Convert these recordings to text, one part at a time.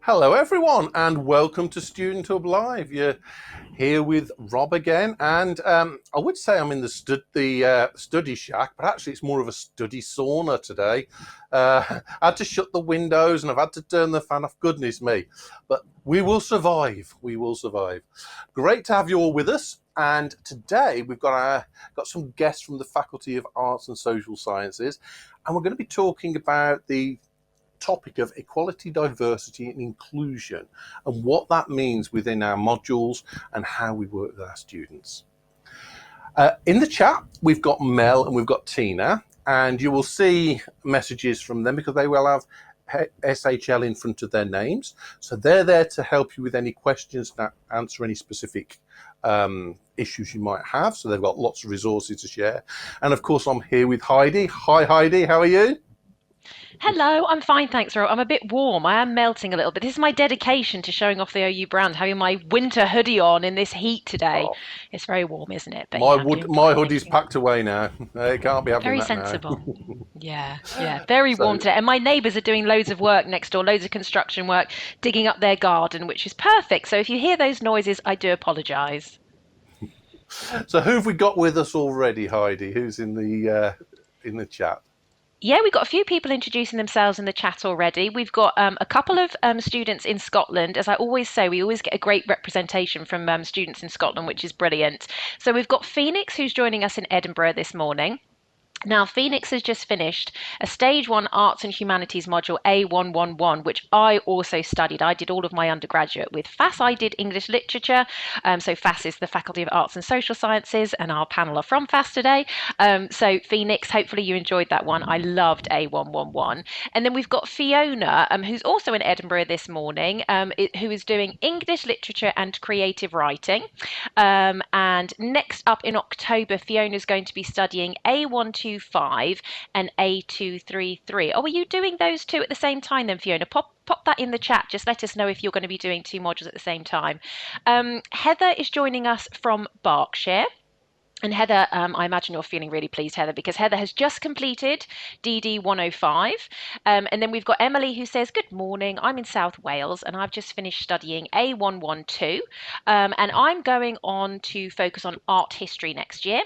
Hello everyone and welcome to Student Hub Live. You're here with Rob again, and I would say I'm in the study shack, but actually it's more of a study sauna today. I had to shut the windows and I've had to turn the fan off, goodness me, but we will survive. We will survive. Great to have you all with us, and today we've got some guests from the Faculty of Arts and Social Sciences, and we're going to be talking about the topic of equality, diversity and inclusion, and what that means within our modules and how we work with our students. In the chat, we've got Mel and we've got Tina, and you will see messages from them because they will have SHL in front of their names. So they're there to help you with any questions and answer any specific issues you might have. So they've got lots of resources to share. And of course, I'm here with Heidi. Hi, Heidi, how are you? Hello, I'm fine, thanks, Ro. I'm a bit warm. I am melting a little bit. This is my dedication to showing off the OU brand, having my winter hoodie on in this heat today. Oh, It's very warm, isn't it? But yeah, I'm doing my fine, thank hoodie's you. packed away now. It can't be having Very that now. sensible. Yeah, very warm So, today. And my neighbours are doing loads of work next door, loads of construction work, digging up their garden, which is perfect. So if you hear those noises, I do apologise. so who have we got with us already, Heidi? Who's in the chat? Yeah, we've got a few people introducing themselves in the chat already. We've got a couple of students in Scotland. As I always say, we always get a great representation from students in Scotland, which is brilliant. So we've got Phoenix, who's joining us in Edinburgh this morning. Now, Phoenix has just finished a Stage 1 Arts and Humanities module A111, which I also studied. I did all of my undergraduate with FASS. I did English Literature. So FASS is the Faculty of Arts and Social Sciences, and our panel are from FASS today. So Phoenix, hopefully you enjoyed that one. I loved A111. And then we've got Fiona, who's also in Edinburgh this morning, who is doing English Literature and Creative Writing. And next up in October, Fiona's going to be studying A125 and A233. Oh, are you doing those two at the same time then, Fiona? Pop that in the chat. Just let us know if you're going to be doing two modules at the same time. Heather is joining us from Berkshire. And Heather, I imagine you're feeling really pleased, Heather, because Heather has just completed DD 105. And then we've got Emily who says, good morning, I'm in South Wales and I've just finished studying A112. And I'm going on to focus on art history next year.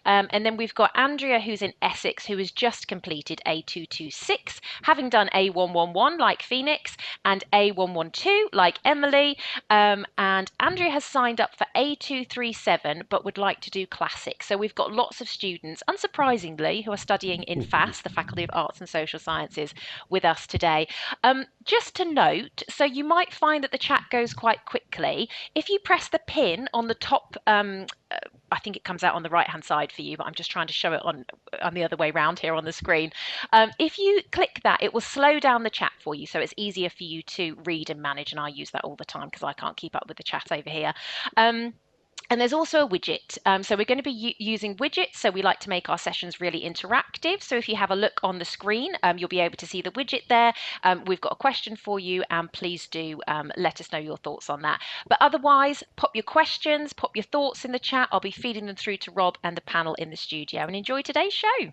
And then we've got Andrea who's in Essex who has just completed A226, having done A111 like Phoenix and A112 like Emily. And Andrea has signed up for A237 but would like to do classics. So we've got lots of students, unsurprisingly, who are studying in FASS, the Faculty of Arts and Social Sciences, with us today. Just to note, so you might find that the chat goes quite quickly. If you press the pin on the top, I think it comes out on the right hand side for you, but I'm just trying to show it on the other way around here on the screen. If you click that, it will slow down the chat for you, so it's easier for you to read and manage, and I use that all the time because I can't keep up with the chat over here. And there's also a widget. So we're going to be using widgets. So we like to make our sessions really interactive. So if you have a look on the screen, you'll be able to see the widget there. We've got a question for you, and please do let us know your thoughts on that. But otherwise, pop your questions, pop your thoughts in the chat. I'll be feeding them through to Rob and the panel in the studio. And enjoy today's show.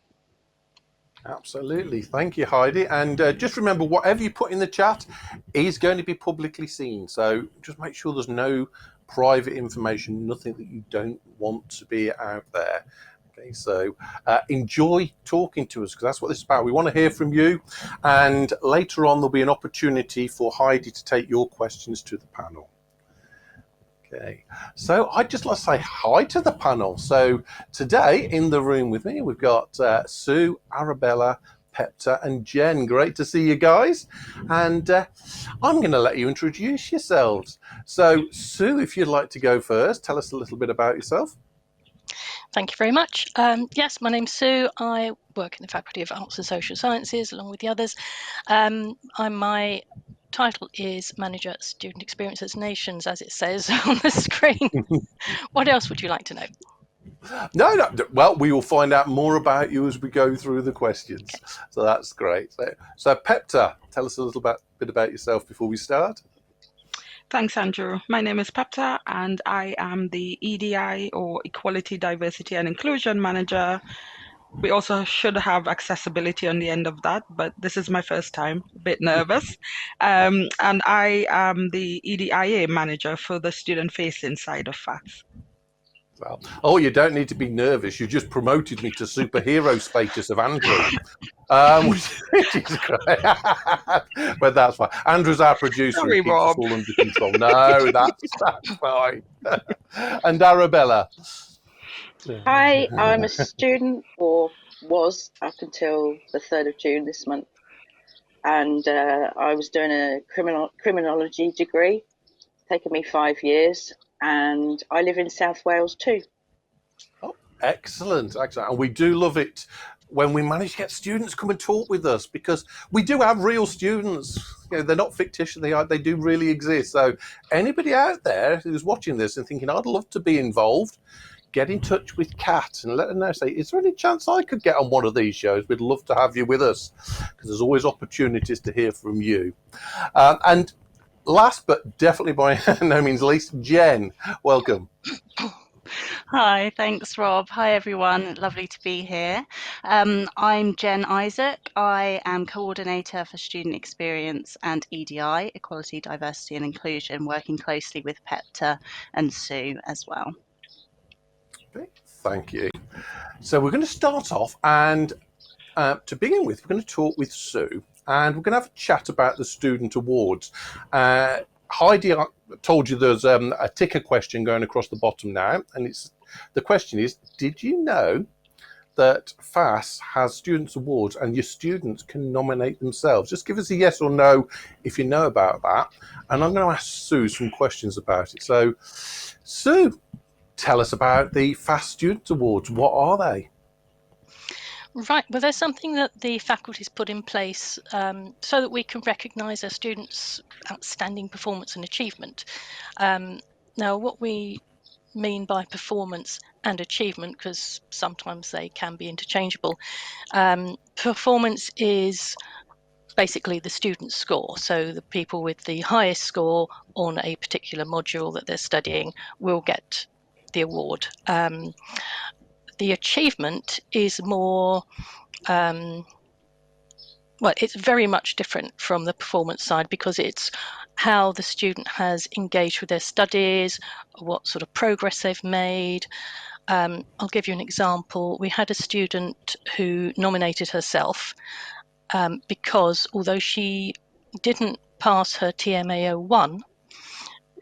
Absolutely. Thank you, Heidi. And just remember, whatever you put in the chat is going to be publicly seen. So just make sure there's no private information, nothing that you don't want to be out there. Okay, so enjoy talking to us because that's what this is about. We want to hear from you. And later on, there'll be an opportunity for Heidi to take your questions to the panel. Okay, so I'd just like to say hi to the panel. So today in the room with me, we've got Sue, Arabella, Pepta and Jen. Great to see you guys. And I'm going to let you introduce yourselves. So Sue, if you'd like to go first, tell us a little bit about yourself. Thank you very much. Yes, my name's Sue. I work in the Faculty of Arts and Social Sciences along with the others. My title is Manager Student Experiences Nations, as it says on the screen. What else would you like to know? No. Well, we will find out more about you as we go through the questions. Okay. So that's great. So Pepta, tell us a little bit about yourself before we start. Thanks, Andrew. My name is Pepta, and I am the EDI, or Equality, Diversity and Inclusion Manager We also should have accessibility on the end of that, but this is my first time, a bit nervous. And I am the EDIA manager for the student-facing side of FASS. Well, oh, you don't need to be nervous. You just promoted me to superhero status of Andrew. Which is great. But that's fine. Andrew's our producer Sorry, and keeps us Rob. all under control. No, that's fine. And Arabella. Hi, I'm a student, or was up until the 3rd of June this month, and I was doing a criminology degree, taken me 5 years, and I live in South Wales too. Oh, excellent, excellent. And we do love it when we manage to get students come and talk with us, because we do have real students. You know, they're not fictitious, they do really exist. So anybody out there who's watching this and thinking, I'd love to be involved, get in touch with Kat and let her know, say, is there any chance I could get on one of these shows? We'd love to have you with us, because there's always opportunities to hear from you. And last but definitely by no means least, Jen, welcome. Hi, thanks, Rob. Hi, everyone. Lovely to be here. I'm Jen Isaac. I am coordinator for student experience and EDI, Equality, Diversity and Inclusion, working closely with PEPTA and Sue as well. Thank you. So we're going to start off, and to begin with, we're going to talk with Sue, and we're going to have a chat about the student awards. Heidi, I told you there's a ticker question going across the bottom now, and the question is, did you know that FASS has students awards and your students can nominate themselves? Just give us a yes or no if you know about that, and I'm going to ask Sue some questions about it. So Sue, tell us about the FASS Students Awards. What are they? Right, well, there's something that the faculty's put in place so that we can recognise our students' outstanding performance and achievement. Now, what we mean by performance and achievement, because sometimes they can be interchangeable, performance is basically the student's score. So the people with the highest score on a particular module that they're studying will get the award. The achievement is more, well, it's very much different from the performance side, because it's how the student has engaged with their studies, what sort of progress they've made. I'll give you an example. We had a student who nominated herself because although she didn't pass her TMAO 1,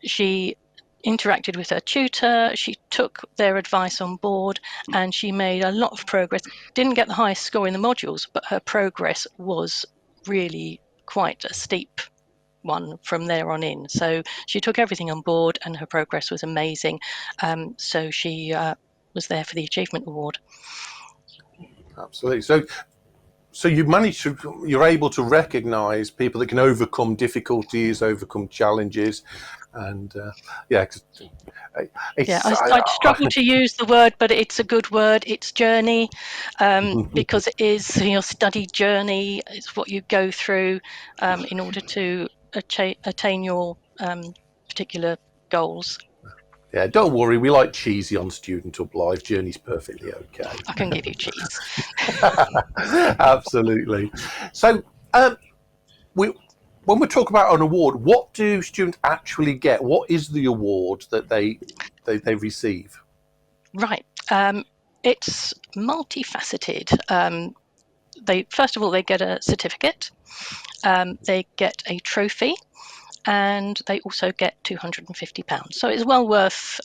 she interacted with her tutor, she took their advice on board, and she made a lot of progress. Didn't get the highest score in the modules, but her progress was really quite a steep one from there on in. So she took everything on board and her progress was amazing. So she was there for the Achievement Award. Absolutely. So you're able to recognise people that can overcome difficulties, overcome challenges, and I struggle to use the word, but it's a good word. It's journey, because it is your study journey. It's what you go through in order to attain your particular goals. Yeah, don't worry, we like cheesy on Student Hub Live. Journey's perfectly okay. I can give you cheese. Absolutely. So when we talk about an award, what do students actually get? What is the award that they receive? Right. It's multifaceted. First of all, they get a certificate, they get a trophy, and they also get £250. So it's well worth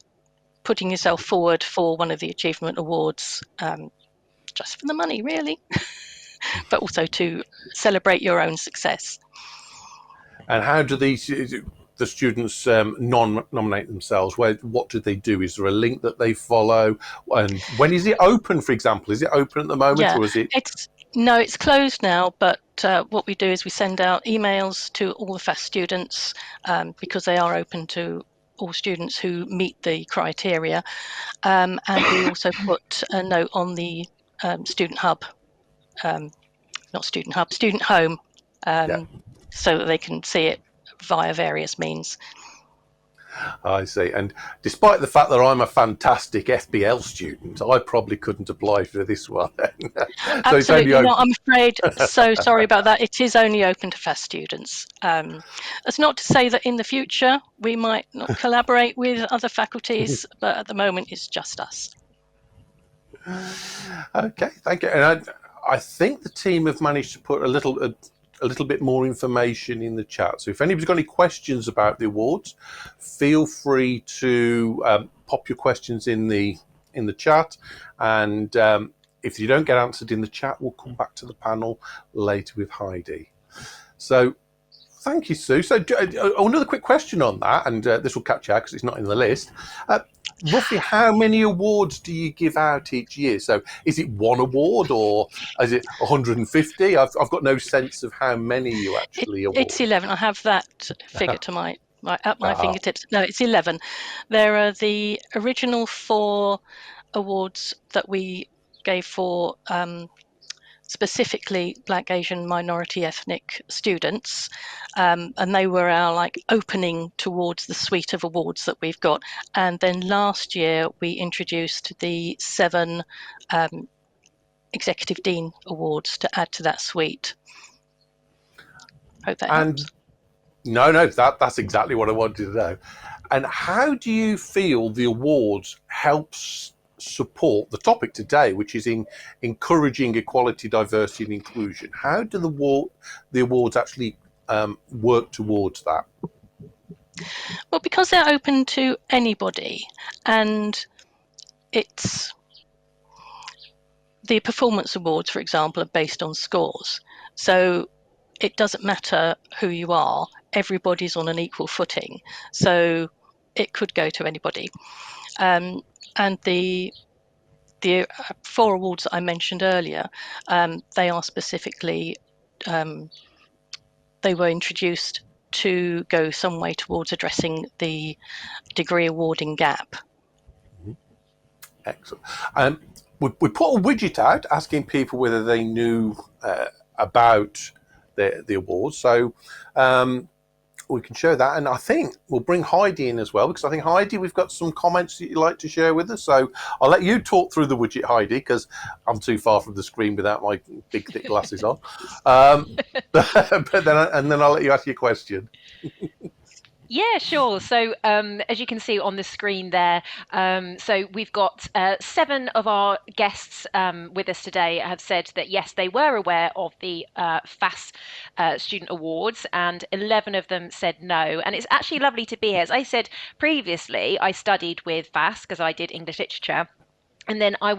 putting yourself forward for one of the achievement awards, just for the money, really, but also to celebrate your own success. And how do the students nominate themselves? What do they do? Is there a link that they follow? And when is it open, for example? Is it open at the moment, or is it? It's closed now, but what we do is we send out emails to all the FASS students, because they are open to all students who meet the criteria, and we also put a note on the student hub, student home, so that they can see it via various means. I see. And despite the fact that I'm a fantastic FBL student, I probably couldn't apply for this one. So it's only Absolutely open. not. I'm afraid. So sorry about that. It is only open to FASS students. That's not to say that in the future we might not collaborate with other faculties, but at the moment it's just us. Okay, thank you. And I think the team have managed to put a little bit more information in the chat. So if anybody's got any questions about the awards, feel free to pop your questions in the chat. And if you don't get answered in the chat, we'll come back to the panel later with Heidi. So thank you, Sue. So another quick question on that, and this will catch you out because it's not in the list. Roughly how many awards do you give out each year? So is it one award or is it 150? I've got no sense of how many you actually award. It's 11. I have that figure to my fingertips. No, it's 11. There are the original 4 awards that we gave for specifically Black, Asian, minority ethnic students, and they were our opening towards the suite of awards that we've got. And then last year we introduced the 7 Executive Dean Awards to add to that suite. Hope that helps. No, that's exactly what I wanted to know. And how do you feel the awards helps support the topic today, which is in encouraging equality, diversity and inclusion? How do the awards actually work towards that? Well, because they're open to anybody, and it's the performance awards, for example, are based on scores. So it doesn't matter who you are, everybody's on an equal footing. So it could go to anybody. And the 4 awards that I mentioned earlier, they are specifically, they were introduced to go some way towards addressing the degree awarding gap. Excellent. We put a widget out asking people whether they knew about the awards. So we can show that, and I think we'll bring Heidi in as well, because I think, Heidi, we've got some comments that you'd like to share with us. So I'll let you talk through the widget, Heidi, because I'm too far from the screen without my big thick glasses on. But then I'll let you ask your question. Yeah, sure. So as you can see on the screen there, so we've got 7 of our guests with us today have said that, yes, they were aware of the FASS Student Awards, and 11 of them said no. And it's actually lovely to be here. As I said previously, I studied with FASS because I did English literature. And then I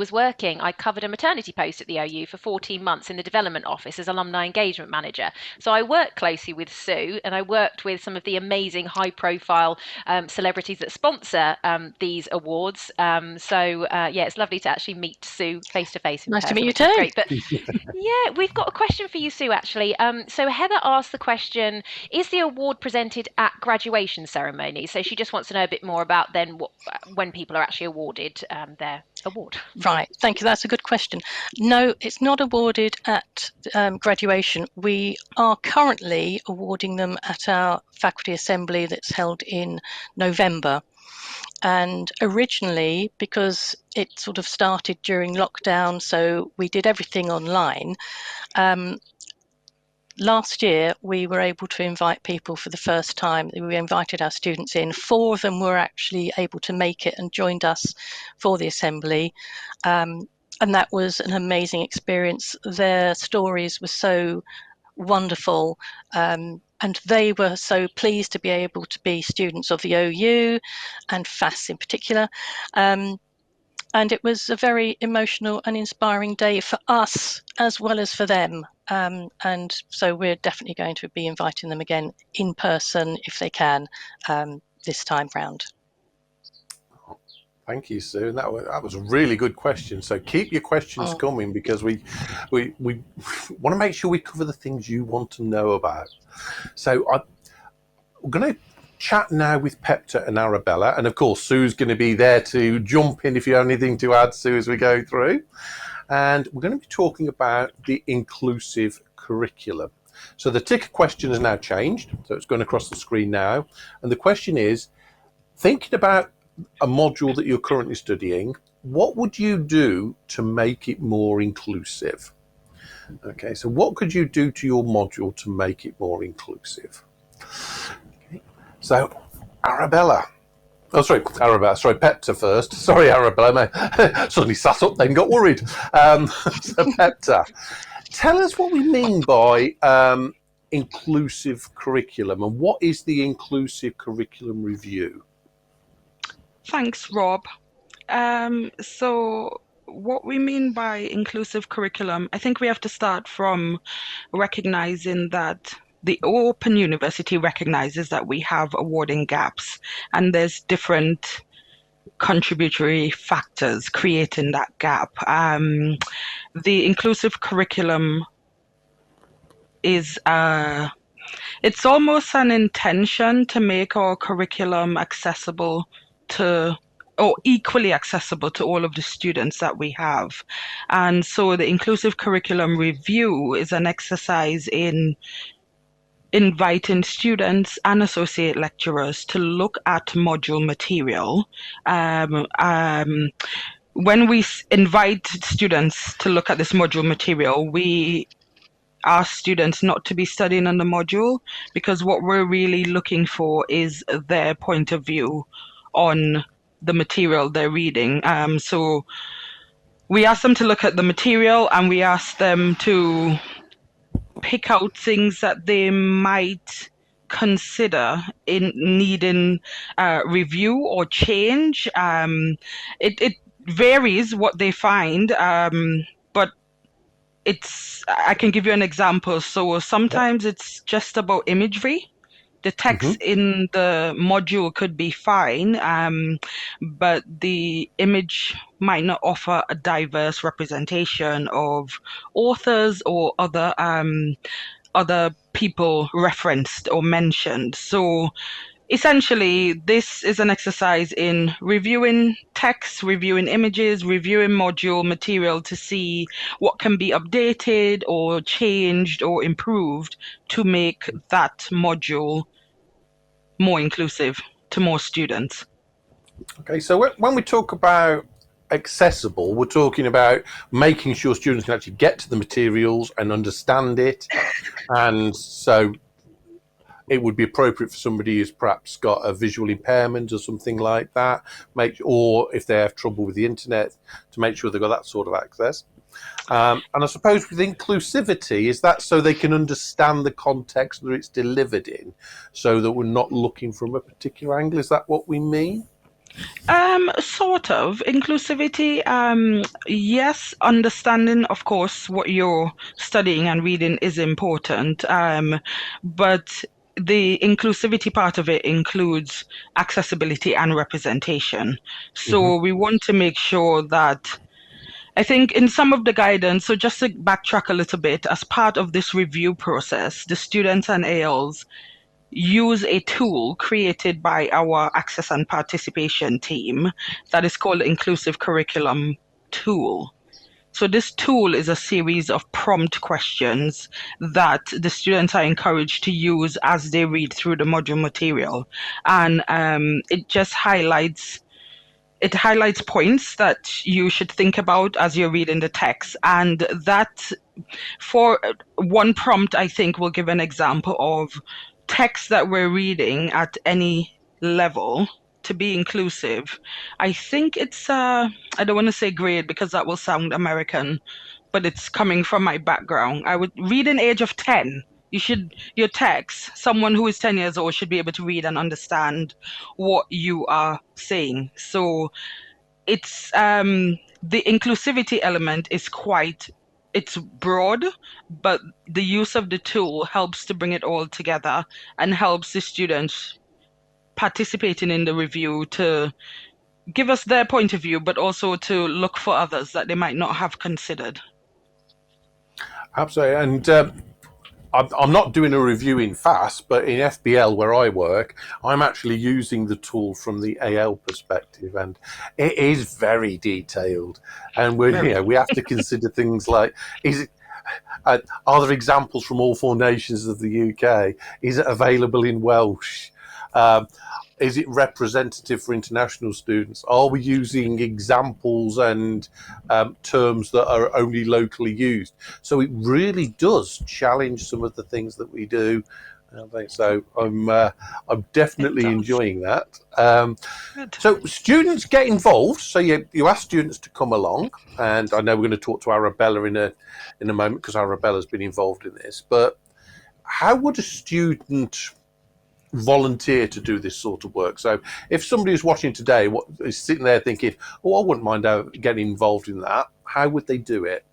covered a maternity post at the OU for 14 months in the development office as alumni engagement manager. So I worked closely with Sue, and I worked with some of the amazing high profile celebrities that sponsor these awards. Yeah, it's lovely to actually meet Sue face to face. Nice to meet you too. Great. But yeah, we've got a question for you, Sue, actually. So Heather asked the question, is the award presented at graduation ceremony? So she just wants to know a bit more about then when people are actually awarded their award. Right, thank you. That's a good question. No, it's not awarded at graduation. We are currently awarding them at our faculty assembly that's held in November. And originally, because it sort of started during lockdown, so we did everything online. Last year, we were able to invite people for the first time. We invited our students in. 4 of them were actually able to make it and joined us for the assembly. And that was an amazing experience. Their stories were so wonderful. And they were so pleased to be able to be students of the OU and FASS in particular. And it was a very emotional and inspiring day for us as well as for them. And so we're definitely going to be inviting them again in person if they can this time round. Thank you, Sue. That was a really good question. So keep your questions coming, because we want to make sure we cover the things you want to know about. So we're going to chat now with Pepta and Arabella, and of course Sue's going to be there to jump in if you have anything to add, Sue, as we go through. And we're going to be talking about the inclusive curriculum. So the ticker question has now changed, so it's going across the screen now, and the question is, thinking about a module that you're currently studying, what would you do to make it more inclusive? Okay, so what could you do to your module to make it more inclusive? Okay. So, Arabella. Oh, sorry, Pepta first. Sorry, Arabella. I suddenly sat up then, got worried. So, Pepta, tell us what we mean by inclusive curriculum, and what is the inclusive curriculum review? Thanks, Rob. So what we mean by inclusive curriculum, I think we have to start from recognizing that the Open University recognizes that we have awarding gaps, and there's different contributory factors creating that gap. The inclusive curriculum is it's almost an intention to make our curriculum accessible to, or equally accessible to, all of the students that we have. And so the inclusive curriculum review is an exercise in inviting students and associate lecturers to look at module material. When we invite students to look at this module material, we ask students not to be studying on the module, because what we're really looking for is their point of view on the material they're reading. So we ask them to look at the material, and we ask them to pick out things that they might consider in needing review or change. It varies what they find, but I can give you an example. So sometimes it's just about imagery. The text in the module could be fine, but the image might not offer a diverse representation of authors or other people referenced or mentioned. So essentially, this is an exercise in reviewing text, reviewing images, reviewing module material to see what can be updated or changed or improved to make that module more inclusive to more students. Okay, so when we talk about accessible, we're talking about making sure students can actually get to the materials and understand it. And so it would be appropriate for somebody who's perhaps got a visual impairment or something like that, or if they have trouble with the internet, to make sure they've got that sort of access. And I suppose with inclusivity, is that so they can understand the context that it's delivered in, so that we're not looking from a particular angle? Is that what we mean? Sort of. Inclusivity, yes, understanding, of course, what you're studying and reading is important, but the inclusivity part of it includes accessibility and representation. So we want to make sure that, I think in some of the guidance, so just to backtrack a little bit, as part of this review process, the students and ALs use a tool created by our access and participation team that is called the Inclusive Curriculum Tool. So this tool is a series of prompt questions that the students are encouraged to use as they read through the module material. And it just highlights points that you should think about as you're reading the text. And that, for one prompt, I think will give an example of text that we're reading at any level to be inclusive. I think it's I don't want to say grade because that will sound American, but it's coming from my background. I would read an age of 10. Your text, someone who is 10 years old should be able to read and understand what you are saying. So it's the inclusivity element is it's broad, but the use of the tool helps to bring it all together and helps the students participating in the review to give us their point of view, but also to look for others that they might not have considered. Absolutely. And I'm not doing a review in FASS, but in FBL where I work, I'm actually using the tool from the AL perspective, and it is very detailed. And we have to consider things like, are there examples from all 4 nations of the UK? Is it available in Welsh? is it representative for international students? Are we using examples and terms that are only locally used? So it really does challenge some of the things that we do. I think so. I'm definitely enjoying that. So students get involved. So you ask students to come along, and I know we're going to talk to Arabella in a moment, because Arabella's been involved in this. But how would a student volunteer to do this sort of work? So if somebody who's watching today is sitting there thinking, oh, I wouldn't mind getting involved in that, how would they do it?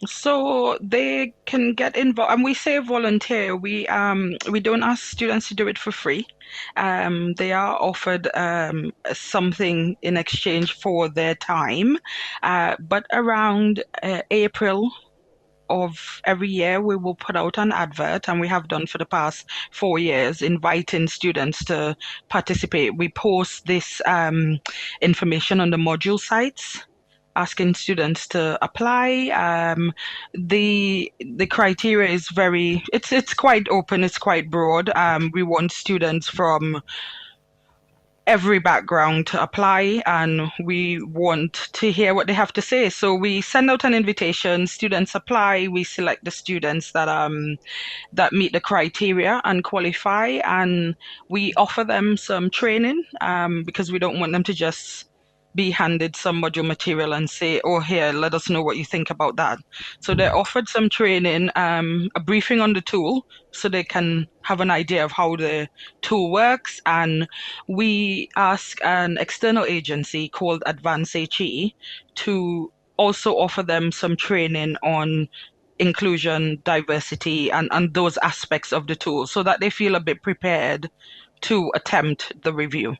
So they can get involved, and we say volunteer. We don't ask students to do it for free. They are offered something in exchange for their time. But around April of every year, we will put out an advert, and we have done for the past 4 years, inviting students to participate. We post this information on the module sites, asking students to apply. The criteria is it's quite open, it's quite broad. We want students from every background to apply, and we want to hear what they have to say. So we send out an invitation, students apply, we select the students that meet the criteria and qualify, and we offer them some training, because we don't want them to just be handed some module material and say, oh, here, let us know what you think about that. So they're offered some training, a briefing on the tool, so they can have an idea of how the tool works. And we ask an external agency called Advance HE to also offer them some training on inclusion, diversity, and those aspects of the tool, so that they feel a bit prepared to attempt the review.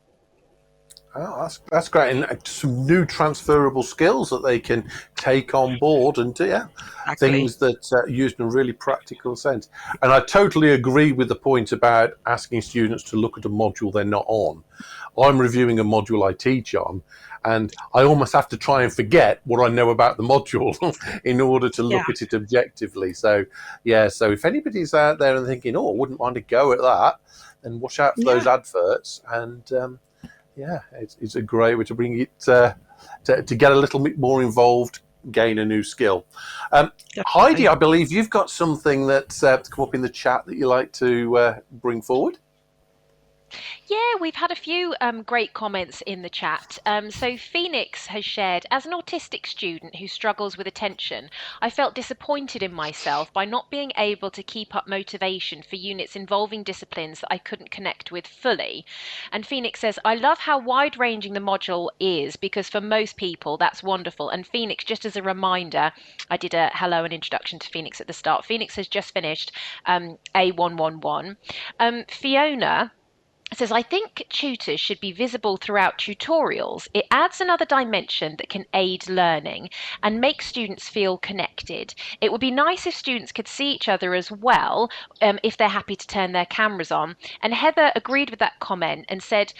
Oh, that's great, and some new transferable skills that they can take on board, and Exactly. things that are used in a really practical sense. And I totally agree with the point about asking students to look at a module they're not on. I'm reviewing a module I teach on, and I almost have to try and forget what I know about the module in order to look at it objectively. So if anybody's out there and thinking, oh, I wouldn't mind a go at that, then watch out for those adverts. And it's a great way to bring it to get a little bit more involved, gain a new skill. Heidi, I believe you've got something that's come up in the chat that you like to bring forward. Yeah, we've had a few great comments in the chat. So Phoenix has shared, as an autistic student who struggles with attention, I felt disappointed in myself by not being able to keep up motivation for units involving disciplines that I couldn't connect with fully. And Phoenix says, I love how wide-ranging the module is, because for most people that's wonderful. And Phoenix, just as a reminder, I did a hello and introduction to Phoenix at the start. Phoenix has just finished A111. Fiona says, I think tutors should be visible throughout tutorials. It adds another dimension that can aid learning and make students feel connected. It would be nice if students could see each other as well, if they're happy to turn their cameras on. And Heather agreed with that comment and said,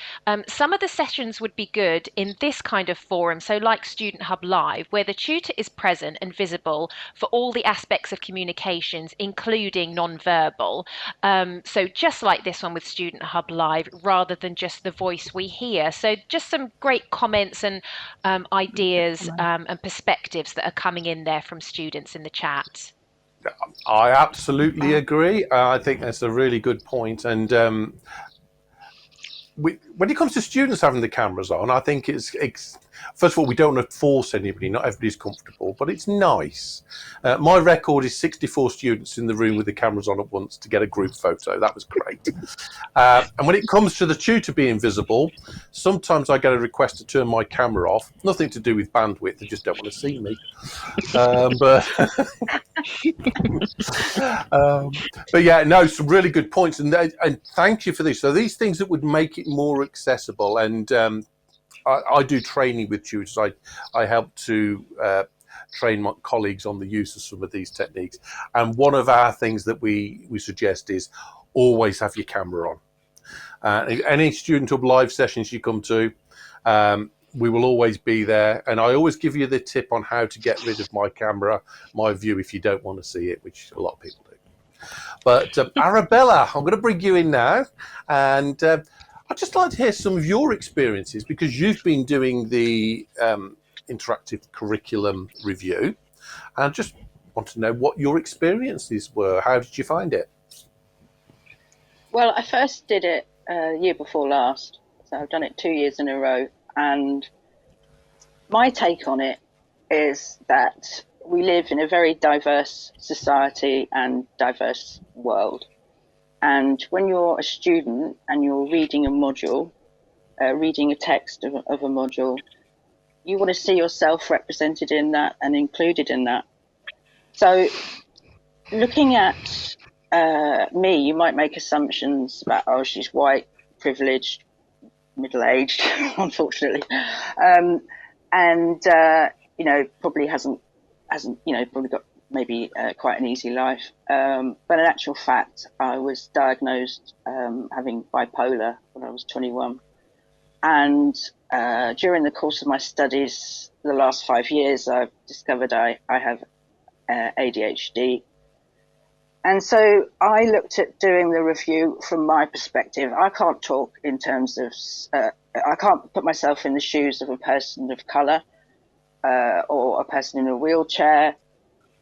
some of the sessions would be good in this kind of forum, so like Student Hub Live, where the tutor is present and visible for all the aspects of communications, including non-verbal. So just like this one with Student Hub Live, rather than just the voice we hear. So just some great comments and ideas and perspectives that are coming in there from students in the chat. I absolutely agree. I think that's a really good point. And when it comes to students having the cameras on, I think it's first of all, we don't want to force anybody. Not everybody's comfortable, but it's nice. My record is 64 students in the room with the cameras on at once to get a group photo. That was great. And when it comes to the tutor being visible, sometimes I get a request to turn my camera off. Nothing to do with bandwidth. They just don't want to see me. But yeah, no, some really good points. And thank you for this. So these things that would make it more accessible, and I do training with tutors. I help to train my colleagues on the use of some of these techniques. And one of our things that we suggest is always have your camera on. Any Student Hub Live sessions you come to, we will always be there. And I always give you the tip on how to get rid of my view, if you don't want to see it, which a lot of people do. But Arabella, I'm going to bring you in now. And I'd just like to hear some of your experiences, because you've been doing the interactive curriculum review. And I just want to know what your experiences were. How did you find it? Well, I first did it year before last, so I've done it 2 years in a row. And my take on it is that we live in a very diverse society and diverse world. And when you're a student and you're reading a module, reading a text of a module, you want to see yourself represented in that and included in that. So looking at me, you might make assumptions about, oh, she's white, privileged, middle-aged, unfortunately, and you know, probably hasn't, you know, probably got maybe quite an easy life. But in actual fact, I was diagnosed having bipolar when I was 21, and during the course of my studies, the last 5 years, I've discovered I have ADHD. And so I looked at doing the review from my perspective. I can't talk in terms of, I can't put myself in the shoes of a person of colour or a person in a wheelchair.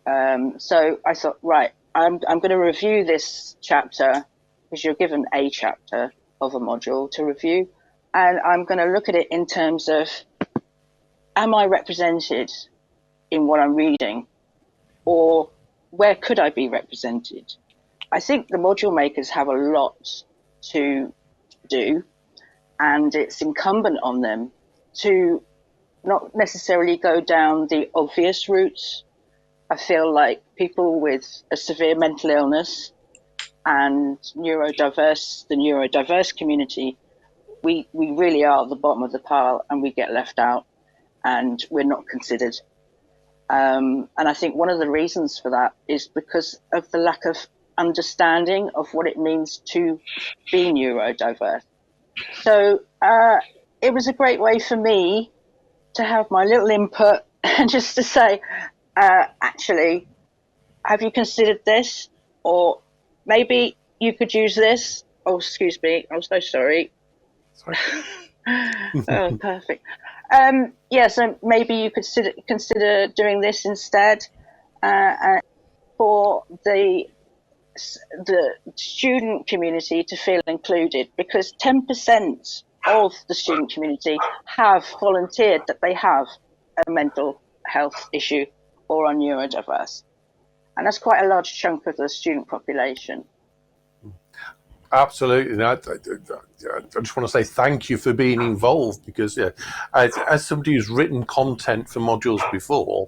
So I thought, right, I'm going to review this chapter, because you're given a chapter of a module to review. And I'm going to look at it in terms of, am I represented in what I'm reading? Or where could I be represented? I think the module makers have a lot to do, and it's incumbent on them to not necessarily go down the obvious routes. I feel like people with a severe mental illness and the neurodiverse community, we really are at the bottom of the pile, and we get left out and we're not considered. And I think one of the reasons for that is because of the lack of understanding of what it means to be neurodiverse. So it was a great way for me to have my little input and just to say, actually, have you considered this? Or maybe you could use this. Oh, excuse me. I'm so sorry. Sorry. Oh, perfect. Yeah, so maybe you could consider doing this instead for the student community to feel included, because 10% of the student community have volunteered that they have a mental health issue or are neurodiverse. And that's quite a large chunk of the student population. Absolutely. I just want to say thank you for being involved, because as somebody who's written content for modules before,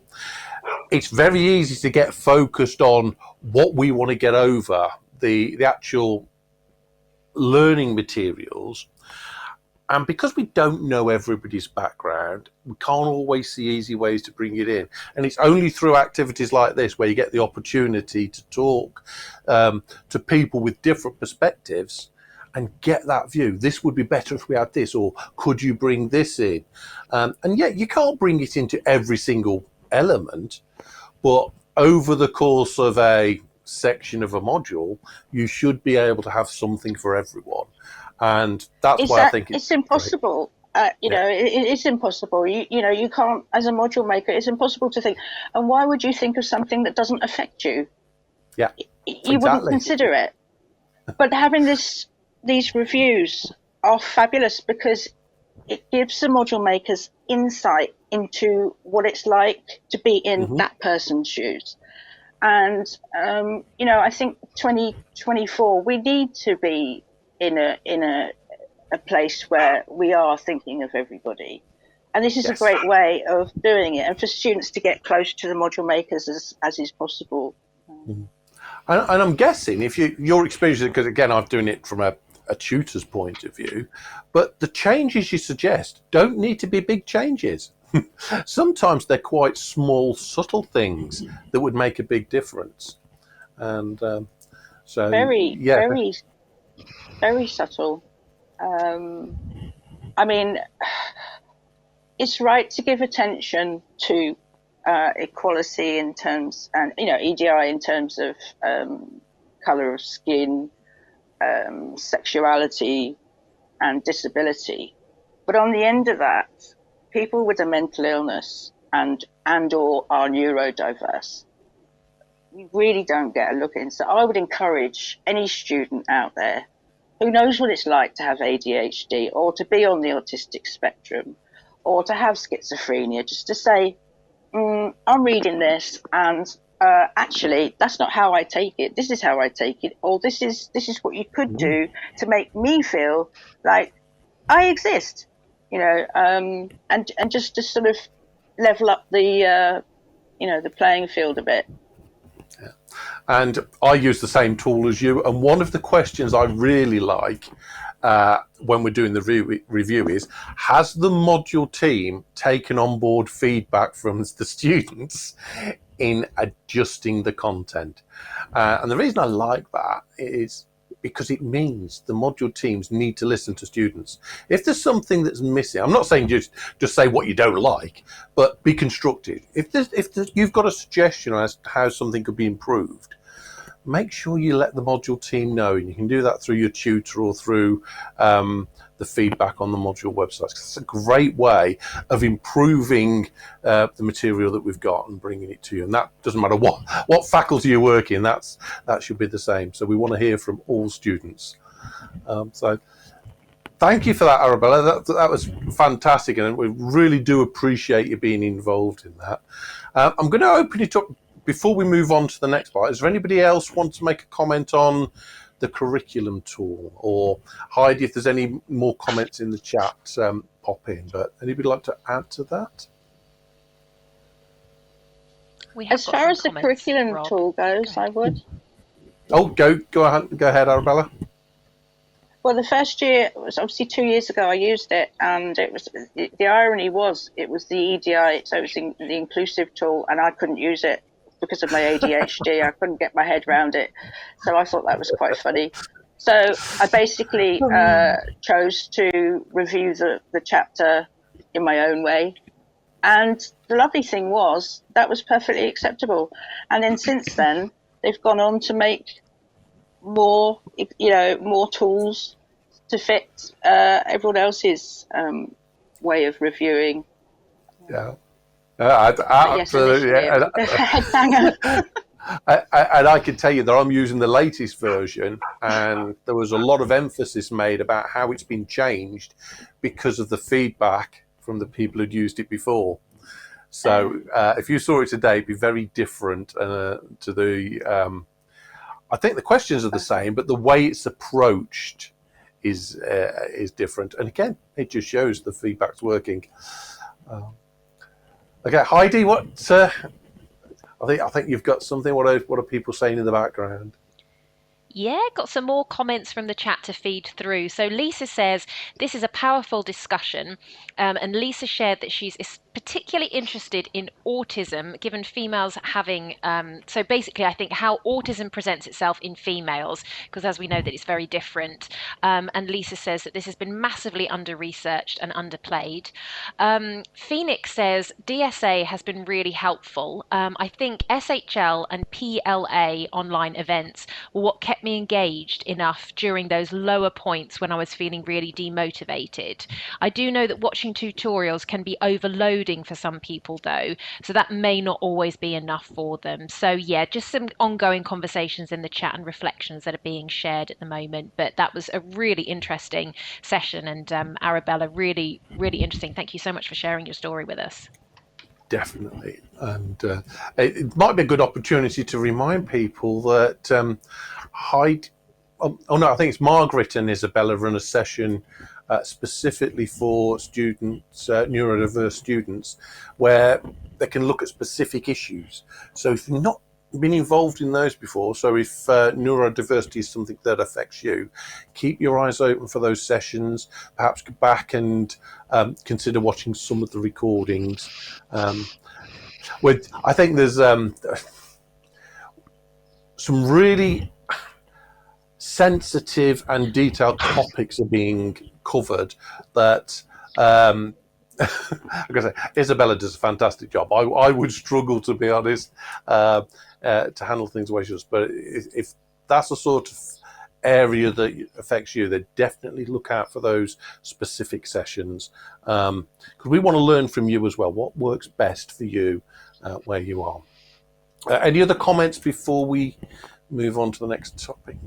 it's very easy to get focused on what we want to get over, the actual learning materials. And because we don't know everybody's background, we can't always see easy ways to bring it in. And it's only through activities like this where you get the opportunity to talk to people with different perspectives and get that view. This would be better if we had this, or could you bring this in? And yet you can't bring it into every single element, but over the course of a section of a module, you should be able to have something for everyone. And that's why I think it's impossible. You know, it's impossible. You know, you can't, as a module maker, it's impossible to think. And why would you think of something that doesn't affect you? Yeah, you wouldn't consider it. But having these reviews are fabulous, because it gives the module makers insight into what it's like to be in that person's shoes. And you know, I think 2024, we need to be in a place where we are thinking of everybody, and this is a great way of doing it, and for students to get close to the module makers as is possible. And I'm guessing if your experience, because again I'm doing it from a tutor's point of view, but the changes you suggest don't need to be big changes. Sometimes they're quite small, subtle things that would make a big difference. And so very subtle. I mean, it's right to give attention to equality in terms, and you know, EDI in terms of colour of skin, sexuality, and disability. But on the end of that, people with a mental illness and or are neurodiverse, you really don't get a look in. So I would encourage any student out there who knows what it's like to have ADHD or to be on the autistic spectrum or to have schizophrenia, just to say, I'm reading this and actually that's not how I take it. This is how I take it, or this is what you could do to make me feel like I exist, and just to sort of level up the the playing field a bit. And I use the same tool as you. And one of the questions I really like when we're doing the review is, has the module team taken on board feedback from the students in adjusting the content? And the reason I like that is because it means the module teams need to listen to students. If there's something that's missing, I'm not saying just say what you don't like, but be constructive. If you've got a suggestion as to how something could be improved, make sure you let the module team know. And you can do that through your tutor or through the feedback on the module website. It's a great way of improving the material that we've got and bringing it to you. And that doesn't matter what faculty you work in, that should be the same. So we want to hear from all students. So thank you for that, Arabella. That was fantastic, and we really do appreciate you being involved in that. I'm going to open it up before we move on to the next part. Is there anybody else want to make a comment on the curriculum tool? Or Heidi, if there's any more comments in the chat, pop in. But anybody like to add to that? As far as the curriculum tool goes, I would. Oh, go ahead, Arabella. Well, the first year, it was obviously 2 years ago I used it, and the irony was it was the EDI, so it was the inclusive tool, and I couldn't use it because of my ADHD. I couldn't get my head around it. So I thought that was quite funny. So I basically chose to review the chapter in my own way. And the lovely thing was that was perfectly acceptable. And then since then, they've gone on to make more tools to fit everyone else's way of reviewing. Yeah. Absolutely. Yes, And I can tell you that I'm using the latest version, and there was a lot of emphasis made about how it's been changed because of the feedback from the people who'd used it before. So if you saw it today, it'd be very different to the. I think the questions are the same, but the way it's approached is different. And again, it just shows the feedback's working. Okay, Heidi, what? I think you've got something. What are people saying in the background? Yeah, got some more comments from the chat to feed through. So Lisa says, this is a powerful discussion. And Lisa shared that she's particularly interested in autism, given females having, so basically I think how autism presents itself in females, because as we know that it's very different. And Lisa says that this has been massively under-researched and underplayed. Phoenix says, DSA has been really helpful. I think SHL and PLA online events were what kept me engaged enough during those lower points when I was feeling really demotivated. I do know that watching tutorials can be overloading for some people though, so that may not always be enough for them. So yeah, just some ongoing conversations in the chat and reflections that are being shared at the moment. But that was a really interesting session, and Arabella, really, really interesting. Thank you so much for sharing your story with us. Definitely. And it might be a good opportunity to remind people that I think it's Margaret and Isabella run a session specifically for students, neurodiverse students, where they can look at specific issues. So if you've not been involved in those before, so if neurodiversity is something that affects you, keep your eyes open for those sessions. Perhaps go back and consider watching some of the recordings. I think there's some really sensitive and detailed topics are being covered that like I say, Isabella does a fantastic job. I would struggle, to be honest, to handle things the way she does. But if that's the sort of area that affects you, then definitely look out for those specific sessions, because we want to learn from you as well. What works best for you where you are. Any other comments before we move on to the next topic?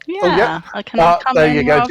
Yeah, I can come there in, you go, Rob.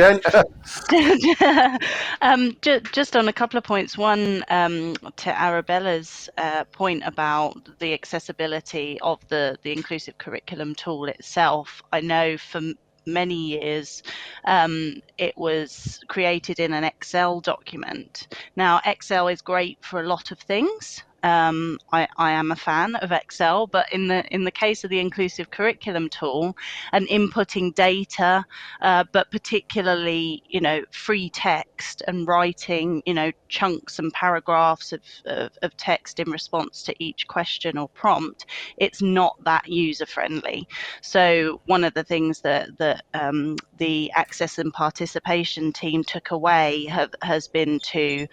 Jen. Just on a couple of points. One, to Arabella's point about the accessibility of the inclusive curriculum tool itself. I know for many years it was created in an Excel document. Now, Excel is great for a lot of things. I am a fan of Excel, but in the case of the inclusive curriculum tool and inputting data, but particularly, free text and writing, chunks and paragraphs of text in response to each question or prompt, it's not that user friendly. So one of the things that the access and participation team took away has been to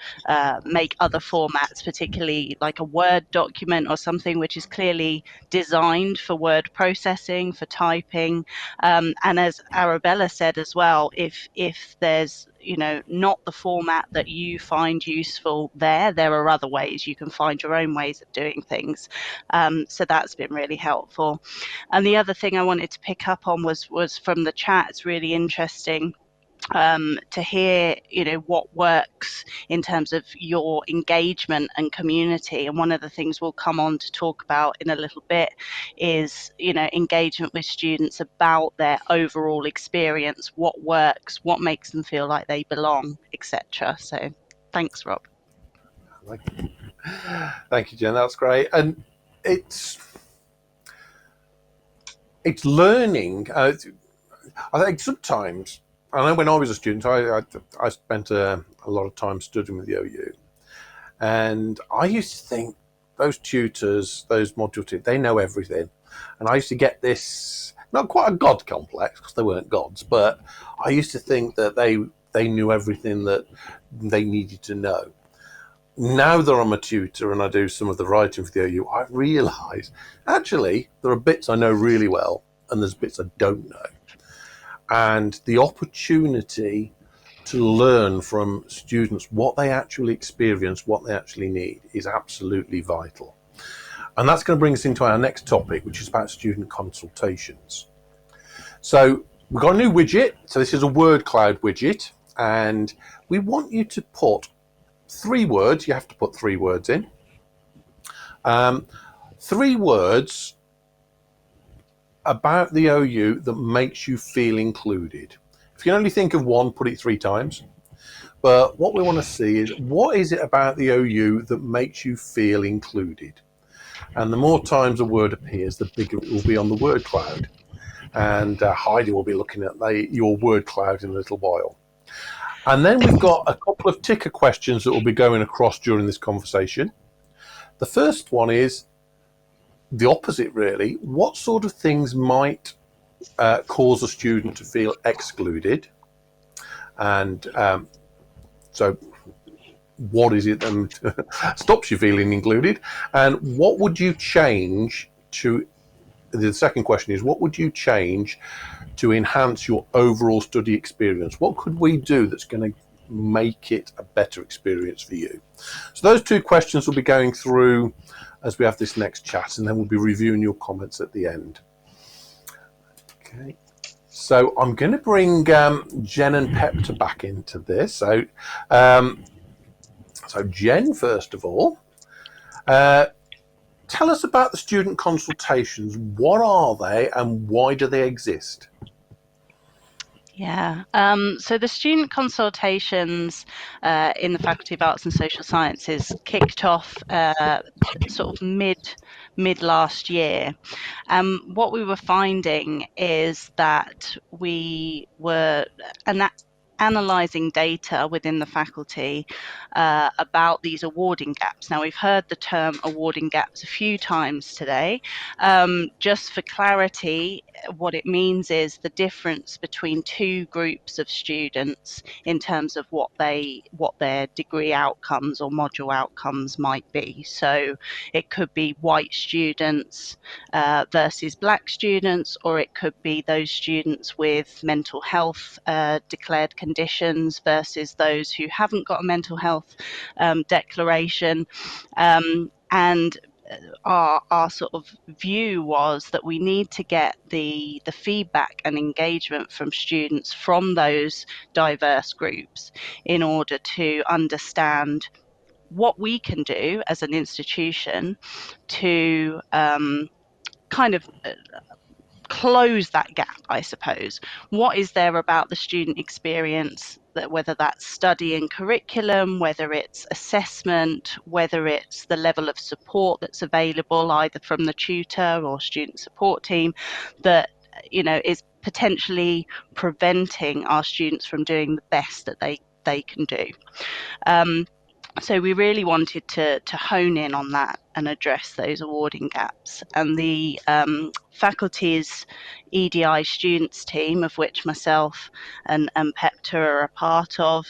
make other formats, particularly like a Word document or something which is clearly designed for word processing, for typing. And as Arabella said as well, if there's not the format that you find useful there are other ways. You can find your own ways of doing things. So that's been really helpful. And the other thing I wanted to pick up on was from the chat. It's really interesting to hear what works in terms of your engagement and community. And one of the things we'll come on to talk about in a little bit is engagement with students about their overall experience, what works, what makes them feel like they belong, etc. So thanks, Rob. Thank you, Jen. That's great. And it's learning. I think sometimes, I know when I was a student, I spent a lot of time studying with the OU, and I used to think those tutors, those module tutors, they know everything, and I used to get this, not quite a god complex because they weren't gods, but I used to think that they knew everything that they needed to know. Now that I'm a tutor and I do some of the writing for the OU, I realise actually there are bits I know really well and there's bits I don't know. And the opportunity to learn from students what they actually experience, what they actually need, is absolutely vital. And that's going to bring us into our next topic, which is about student consultations. So we've got a new widget. So this is a word cloud widget, and we want you to put 3 words. You have to put 3 words in. 3 words about the OU that makes you feel included. If you can only think of one, put it 3 times. But what we want to see is, what is it about the OU that makes you feel included? And the more times a word appears, the bigger it will be on the word cloud. And Heidi will be looking at your word cloud in a little while. And then we've got a couple of ticker questions that will be going across during this conversation. The first one is the opposite, really. What sort of things might cause a student to feel excluded? And so what is it that stops you feeling included? And what would you change to, the second question is, what would you change to enhance your overall study experience? What could we do that's going to make it a better experience for you? So those 2 questions will be going through as we have this next chat, and then we'll be reviewing your comments at the end. Okay, so I'm going to bring Jen and Pepta back into this. So Jen, first of all, tell us about the student consultations. What are they and why do they exist? Yeah, so the student consultations in the Faculty of Arts and Social Sciences kicked off sort of mid last year. What we were finding is that we were, and that analysing data within the faculty about these awarding gaps. Now, we've heard the term awarding gaps a few times today. Just for clarity, what it means is the difference between two groups of students in terms of what their degree outcomes or module outcomes might be. So it could be white students versus black students, or it could be those students with mental health declared conditions versus those who haven't got a mental health declaration. And our sort of view was that we need to get the feedback and engagement from students from those diverse groups in order to understand what we can do as an institution to kind of close that gap, I suppose. What is there about the student experience, that whether that's study and curriculum, whether it's assessment, whether it's the level of support that's available either from the tutor or student support team, that is potentially preventing our students from doing the best that they can do. So we really wanted to hone in on that and address those awarding gaps. And the faculty's EDI students team, of which myself and Pepta are a part of,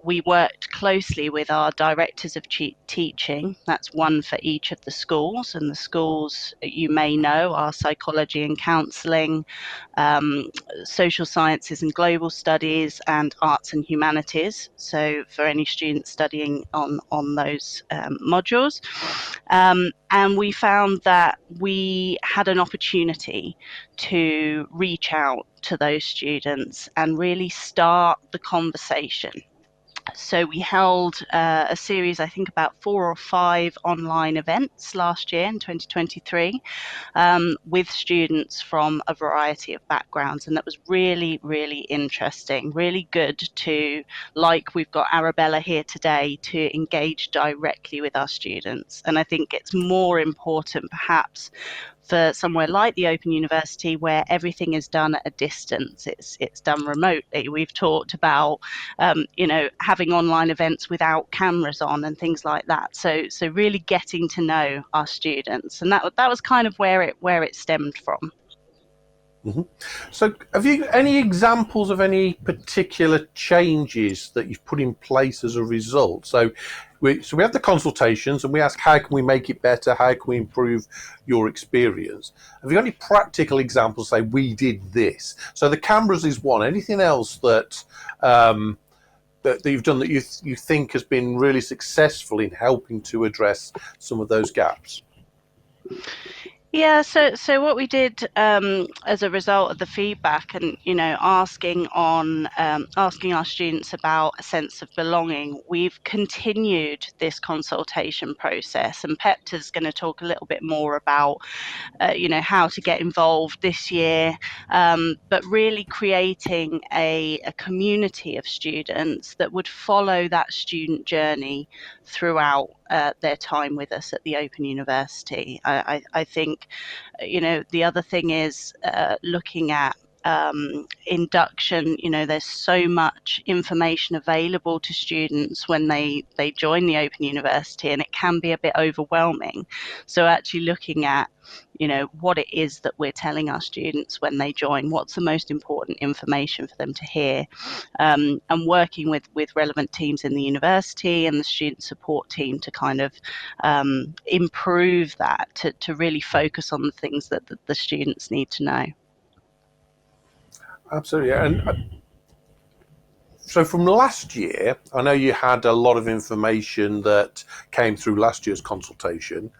we worked closely with our directors of teaching. That's one for each of the schools, and the schools, you may know, are psychology and counselling, social sciences and global studies, and arts and humanities. So for any students studying on those modules. And we found that we had an opportunity to reach out to those students and really start the conversation. So we held a series, I think about 4 or 5 online events last year in 2023 with students from a variety of backgrounds. And that was really, really interesting, really good to, like we've got Arabella here today, to engage directly with our students. And I think it's more important perhaps for somewhere like the Open University, where everything is done at a distance, it's done remotely. We've talked about having online events without cameras on and things like that. So really getting to know our students, and that was kind of where it stemmed from. Mm-hmm. So have you any examples of any particular changes that you've put in place as a result? So we have the consultations and we ask, how can we make it better? How can we improve your experience? Have you got any practical examples, say we did this? So the cameras is one. Anything else that that you've done that you think has been really successful in helping to address some of those gaps? Yeah, so what we did as a result of the feedback and asking our students about a sense of belonging, we've continued this consultation process, and Pepta's going to talk a little bit more about how to get involved this year, but really creating a community of students that would follow that student journey throughout their time with us at the Open University. I think the other thing is looking at induction. There's so much information available to students when they join the Open University, and it can be a bit overwhelming. So actually looking at what it is that we're telling our students when they join, what's the most important information for them to hear, and working with relevant teams in the university and the student support team to kind of improve that, to really focus on the things that the students need to know. Absolutely. And so from last year, I know you had a lot of information that came through last year's consultation.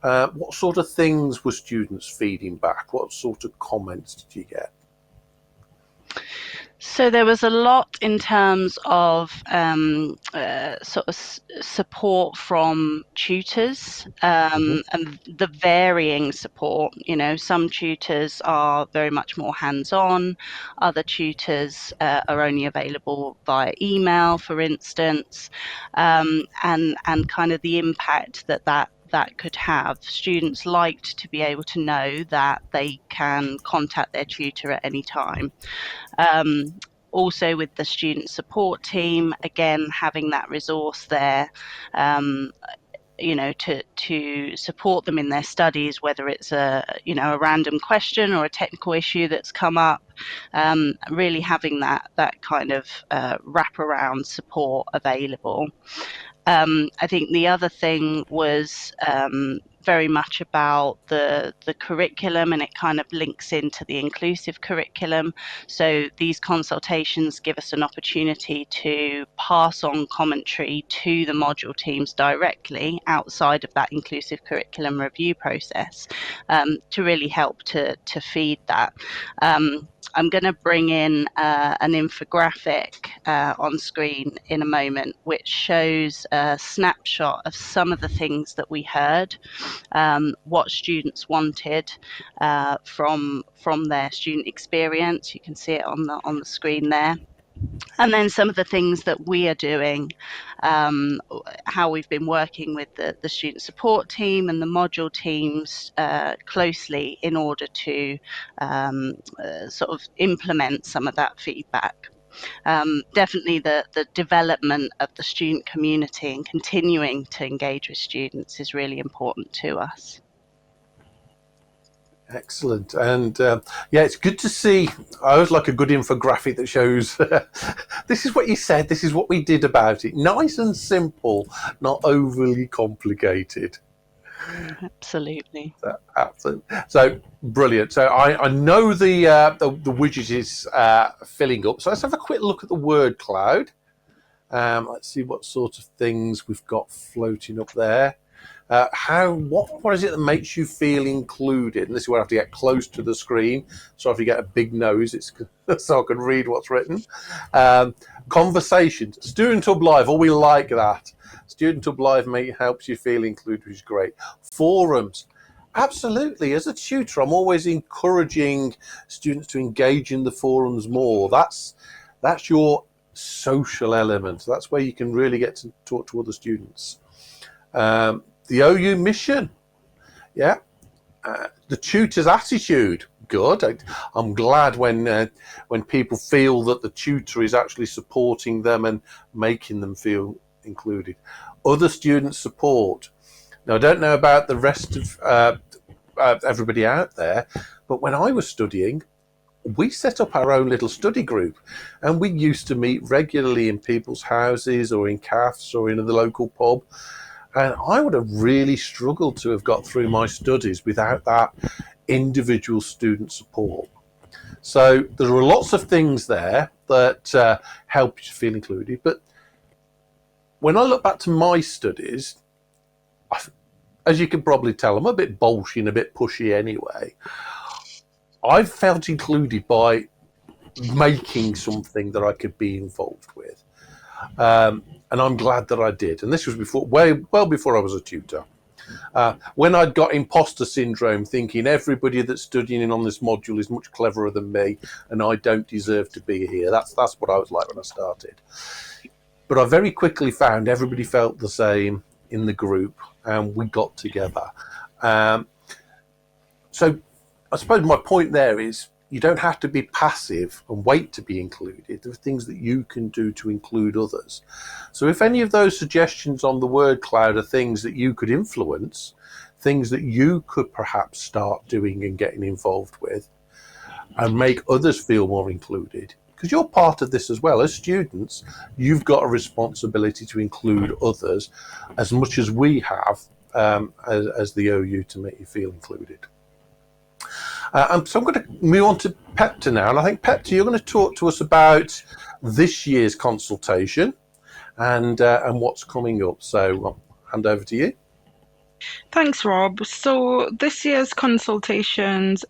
What sort of things were students feeding back? What sort of comments did you get? So there was a lot in terms of sort of support from tutors, and the varying support. Some tutors are very much more hands-on. Other tutors are only available via email, for instance, and kind of the impact that could have. Students liked to be able to know that they can contact their tutor at any time. Also with the student support team, again, having that resource there, to support them in their studies, whether it's a random question or a technical issue that's come up, really having that kind of wraparound support available. I think the other thing was very much about the curriculum, and it kind of links into the inclusive curriculum. So these consultations give us an opportunity to pass on commentary to the module teams directly outside of that inclusive curriculum review process, to really help to feed that. I'm going to bring in an infographic on screen in a moment, which shows a snapshot of some of the things that we heard, what students wanted from their student experience. You can see it on the screen there. And then some of the things that we are doing, how we've been working with the student support team and the module teams closely in order to sort of implement some of that feedback. Definitely the development of the student community and continuing to engage with students is really important to us. Excellent. And yeah, it's good to see. I always like a good infographic that shows this is what you said, this is what we did about it. Nice and simple, not overly complicated. Absolutely. Absolutely. So brilliant. So I know the widget is filling up. So let's have a quick look at the word cloud. Let's see what sort of things we've got floating up there. What is it that makes you feel included? And this is where I have to get close to the screen. So if you get a big nose, it's so I can read what's written. Conversations, Student Hub Live. Oh, we like that. Student Hub Live helps you feel included, which is great. Forums. Absolutely. As a tutor, I'm always encouraging students to engage in the forums more. That's your social element. That's where you can really get to talk to other students. The OU mission, yeah. The tutor's attitude, good. I'm glad when people feel that the tutor is actually supporting them and making them feel included. Other student support. Now, I don't know about the rest of everybody out there, but when I was studying, we set up our own little study group, and we used to meet regularly in people's houses or in cafes or in the local pub. And I would have really struggled to have got through my studies without that individual student support. So there are lots of things there that help you feel included. But when I look back to my studies, as you can probably tell, I'm a bit bolshy and a bit pushy anyway. I've felt included by making something that I could be involved with. And I'm glad that I did. And this was well before I was a tutor. When I'd got imposter syndrome, thinking everybody that's studying on this module is much cleverer than me, and I don't deserve to be here. That's what I was like when I started. But I very quickly found everybody felt the same in the group, and we got together. So I suppose my point there is, you don't have to be passive and wait to be included. There are things that you can do to include others. So if any of those suggestions on the word cloud are things that you could influence, things that you could perhaps start doing and getting involved with, and make others feel more included, because you're part of this as well. As students, you've got a responsibility to include others as much as we have as the OU to make you feel included. So I'm going to move on to Pepta now, and I think Pepta, you're going to talk to us about this year's consultation and what's coming up. So I'll hand over to you. Thanks, Rob. So this year's consultations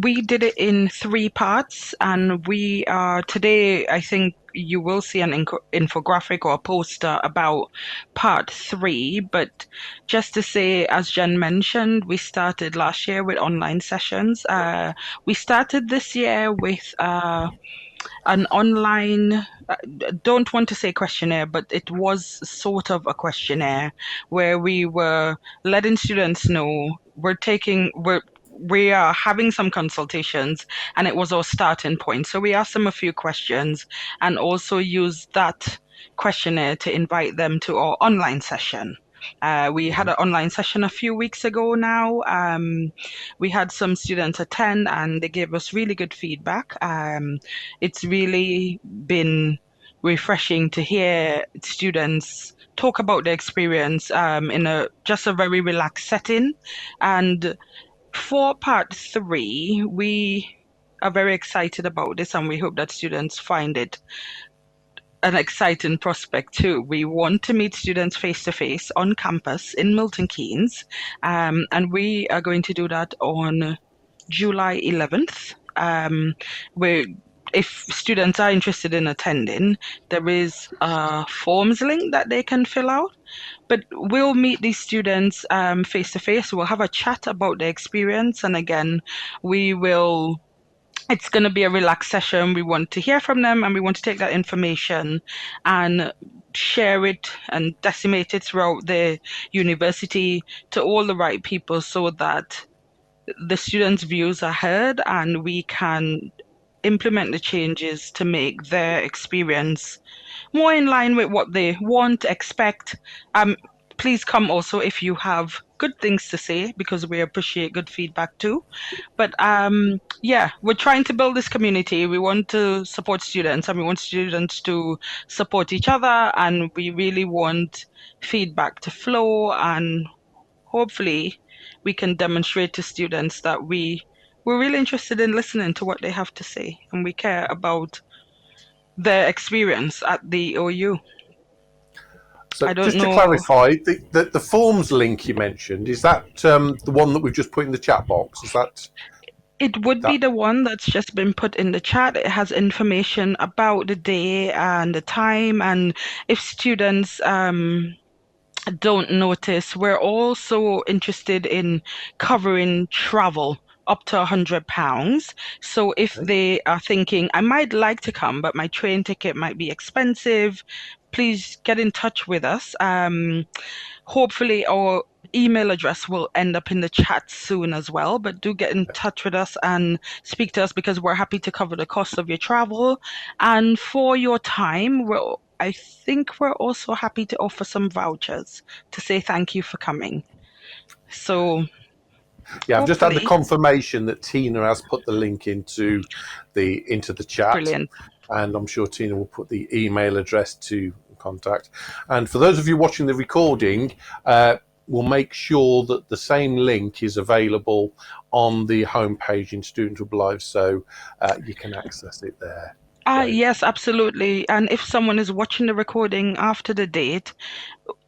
we did it in 3 parts, and we are today, I think you will see an infographic or a poster about part 3, but just to say, as Jen mentioned, we started last year with online sessions. We started this year with an online, don't want to say questionnaire, but it was sort of a questionnaire where we were letting students know we're we are having some consultations, and it was our starting point. So we asked them a few questions and also used that questionnaire to invite them to our online session. We had an online session a few weeks ago now. We had some students attend and they gave us really good feedback. It's really been refreshing to hear students talk about their experience in just a very relaxed setting. And for part 3, we are very excited about this, and we hope that students find it an exciting prospect too. We want to meet students face to face on campus in Milton Keynes, and we are going to do that on July 11th. Where if students are interested in attending, there is a forms link that they can fill out. But we'll meet these students face to face. We'll have a chat about their experience, and again, we will it's going to be a relaxed session. We want to hear from them and we want to take that information and share it and disseminate it throughout the university to all the right people so that the students' views are heard and we can implement the changes to make their experience more in line with what they want, expect. Please come also if you have good things to say, because we appreciate good feedback too. But yeah, we're trying to build this community. We want to support students and we want students to support each other, and we really want feedback to flow, and hopefully we can demonstrate to students that we're really interested in listening to what they have to say and we care about their experience at the OU. So I don't just to know. clarify, the forms link you mentioned, is that the one that we've just put in the chat box? Is that It would be the one that's just been put in the chat. It has information about the day and the time, and if students don't notice, we're also interested in covering travel up to £100. So if they are thinking, I might like to come, but my train ticket might be expensive, please get in touch with us. Hopefully our email address will end up in the chat soon as well, but do get in touch with us and speak to us, because we're happy to cover the cost of your travel. And for your time, I think we're also happy to offer some vouchers to say thank you for coming. So yeah, I've just had the hopefully, confirmation that Tina has put the link into the chat. brilliant. And I'm sure Tina will put the email address to contact. And for those of you watching the recording, we'll make sure that the same link is available on the homepage in Student Hub Live, so you can access it there. Yes, absolutely. And if someone is watching the recording after the date,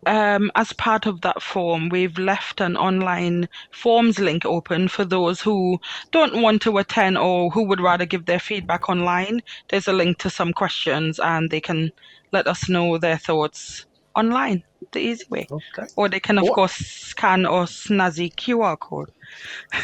as part of that form, we've left an online forms link open for those who don't want to attend or who would rather give their feedback online. There's a link to some questions and they can let us know their thoughts online, the easy way. Okay. Or they can, of course, scan our snazzy QR code.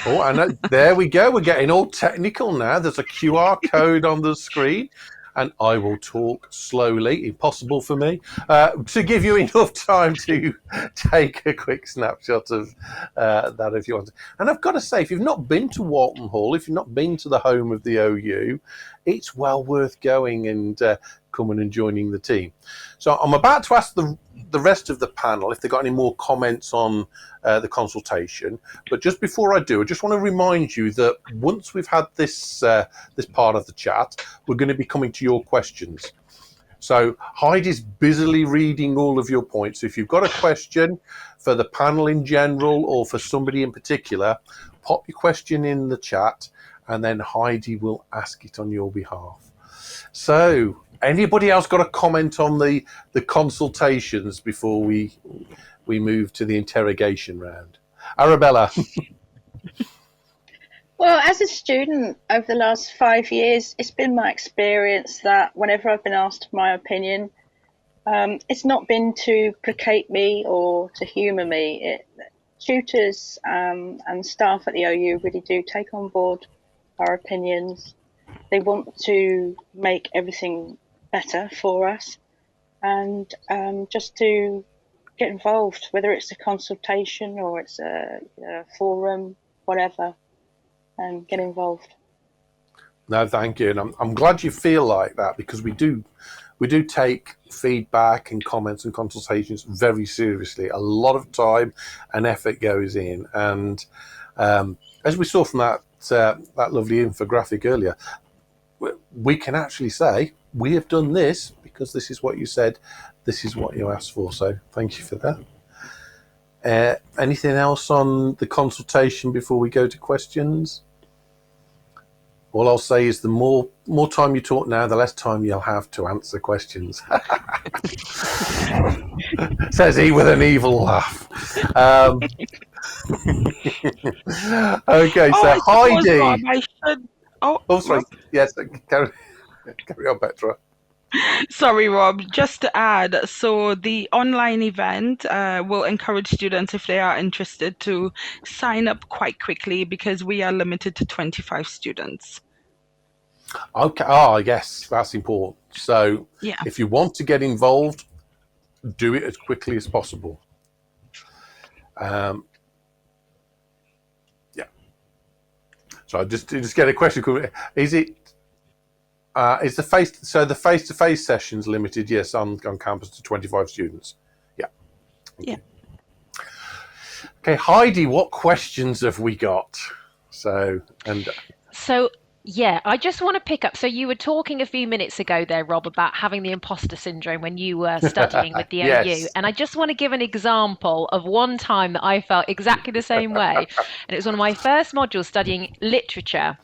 Oh, and there we go. We're getting all technical now. There's a QR code on the screen, and I will talk slowly, impossible for me, to give you enough time to take a quick snapshot of that if you want. And I've got to say, if you've not been to Walton Hall, if you've not been to the home of the OU, it's well worth going and coming and joining the team. So I'm about to ask the rest of the panel if they've got any more comments on the consultation. But just before I do, I just want to remind you that once we've had this this part of the chat, we're going to be coming to your questions. So Heidi's busily reading all of your points. So if you've got a question for the panel in general or for somebody in particular, pop your question in the chat and then Heidi will ask it on your behalf. So anybody else got a comment on the consultations before we move to the interrogation round? Arabella. Well, as a student over the last 5 years, it's been my experience that whenever I've been asked my opinion, it's not been to placate me or to humour me. Tutors and staff at the OU really do take on board our opinions. They want to make everything better for us, and just to get involved, whether it's a consultation or it's a forum, whatever. and get involved. No, thank you, and I'm glad you feel like that, because we do take feedback and comments and consultations very seriously. A lot of time and effort goes in, and as we saw from that lovely infographic earlier, we can actually say we have done this because this is what you said, this is what you asked for. So thank you for that. Anything else on the consultation before we go to questions? All I'll say is the more time you talk now, the less time you'll have to answer questions. Says he with an evil laugh. Okay, Oh, so I suppose, Heidi. Rob, I should. Oh, sorry. Rob. Yes, carry on, Petra. Sorry, Rob, just to add, so the online event will encourage students, if they are interested, to sign up quite quickly, because we are limited to 25 students. Okay. Oh, yes, that's important. So Yeah. if you want to get involved, do it as quickly as possible. Yeah. So I just get a question. Is it? Is the face-to-face sessions limited? Yes, on campus to 25 students. Yeah. Yeah. Okay, Heidi, what questions have we got? So yeah, I just want to pick up. So you were talking a few minutes ago there, Rob, about having the imposter syndrome when you were studying with the yes. OU. And I just want to give an example of one time that I felt exactly the same way. And it was one of my first modules studying literature.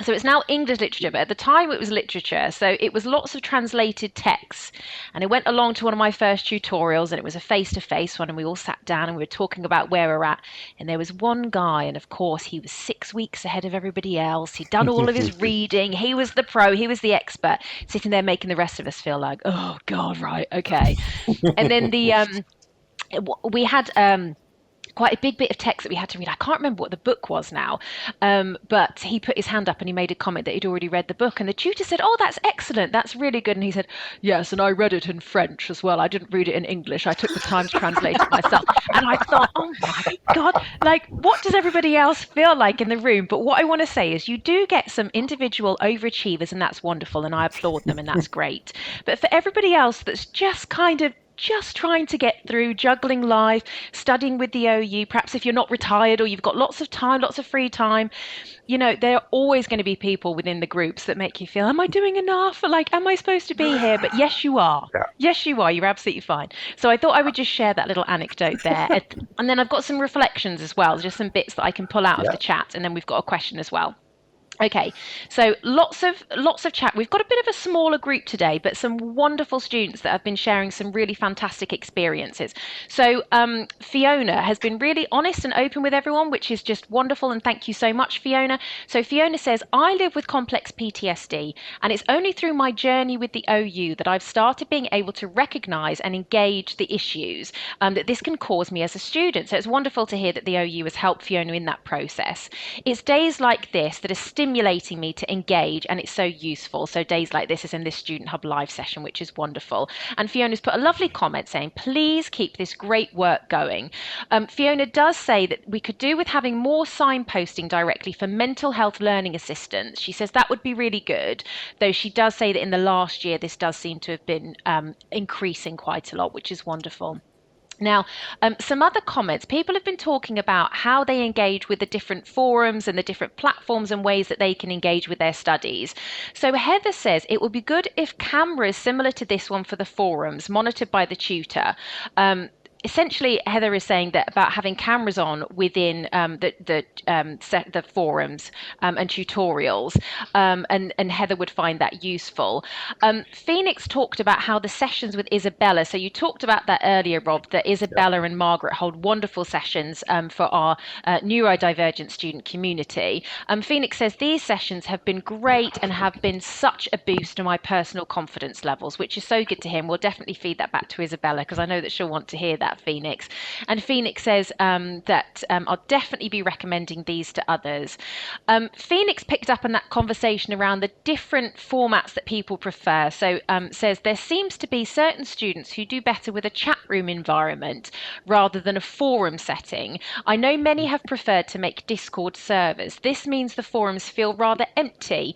So it's now English literature, but at the time it was literature. So it was lots of translated texts. And I went along to one of my first tutorials, and it was a face-to-face one, and we all sat down and we were talking about where we're at. And there was one guy, and of course he was 6 weeks ahead of everybody else. He'd done all of his reading. He was the pro, he was the expert, sitting there making the rest of us feel like, oh God, right, okay. And then we had quite a big bit of text that we had to read. I can't remember what the book was now, but he put his hand up and he made a comment that he'd already read the book. And the tutor said, oh, that's excellent. That's really good. And he said, yes, and I read it in French as well. I didn't read it in English. I took the time to translate it myself. And I thought, oh my God, like, what does everybody else feel like in the room? But what I want to say is you do get some individual overachievers, and that's wonderful. And I applaud them, and that's great. But for everybody else that's just trying to get through, juggling life, studying with the OU, perhaps if you're not retired or you've got lots of time, lots of free time, there are always going to be people within the groups that make you feel, am I doing enough? Like, am I supposed to be here? But yes, you are. Yeah. Yes, you are. You're absolutely fine. So I thought I would just share that little anecdote there. And then I've got some reflections as well, just some bits that I can pull out of the chat. And then we've got a question as well. Okay, so lots of chat. We've got a bit of a smaller group today, but some wonderful students that have been sharing some really fantastic experiences. So Fiona has been really honest and open with everyone, which is just wonderful, and thank you so much, Fiona. So Fiona says, I live with complex PTSD, and it's only through my journey with the OU that I've started being able to recognise and engage the issues that this can cause me as a student. So it's wonderful to hear that the OU has helped Fiona in that process. It's days like this that are stimulating me to engage, and it's so useful. So days like this is in this Student Hub live session, which is wonderful. And Fiona's put a lovely comment saying, please keep this great work going. Fiona does say that we could do with having more signposting directly for mental health learning assistants. She says that would be really good, though she does say that in the last year this does seem to have been increasing quite a lot, which is wonderful. Now, some other comments. People have been talking about how they engage with the different forums and the different platforms and ways that they can engage with their studies. So Heather says it would be good if cameras similar to this one for the forums, monitored by the tutor, essentially, Heather is saying that about having cameras on within the forums and tutorials, and Heather would find that useful. Phoenix talked about how the sessions with Isabella. So you talked about that earlier, Rob. That Isabella and Margaret hold wonderful sessions for our neurodivergent student community. Phoenix says these sessions have been great and have been such a boost to my personal confidence levels, which is so good to hear. And we'll definitely feed that back to Isabella because I know that she'll want to hear that. that, Phoenix. And Phoenix says that I'll definitely be recommending these to others. Phoenix picked up on that conversation around the different formats that people prefer. So says there seems to be certain students who do better with a chat room environment rather than a forum setting. I know many have preferred to make Discord servers. This means the forums feel rather empty,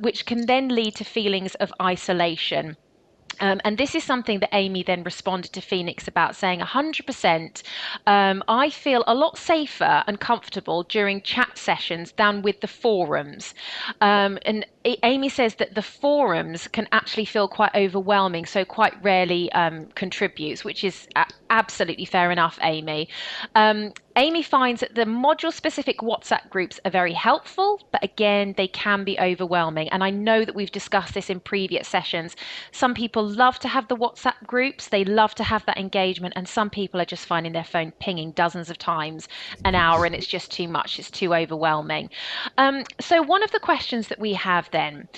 which can then lead to feelings of isolation. And this is something that Amy then responded to Phoenix about, saying 100%. I feel a lot safer and comfortable during chat sessions than with the forums. And Amy says that the forums can actually feel quite overwhelming, so quite rarely contributes, which is absolutely fair enough, Amy. Amy finds that the module-specific WhatsApp groups are very helpful, but again, they can be overwhelming. And I know that we've discussed this in previous sessions. Some people love to have the WhatsApp groups, they love to have that engagement, and some people are just finding their phone pinging dozens of times an hour, and it's just too much, it's too overwhelming. So one of the questions that we have then,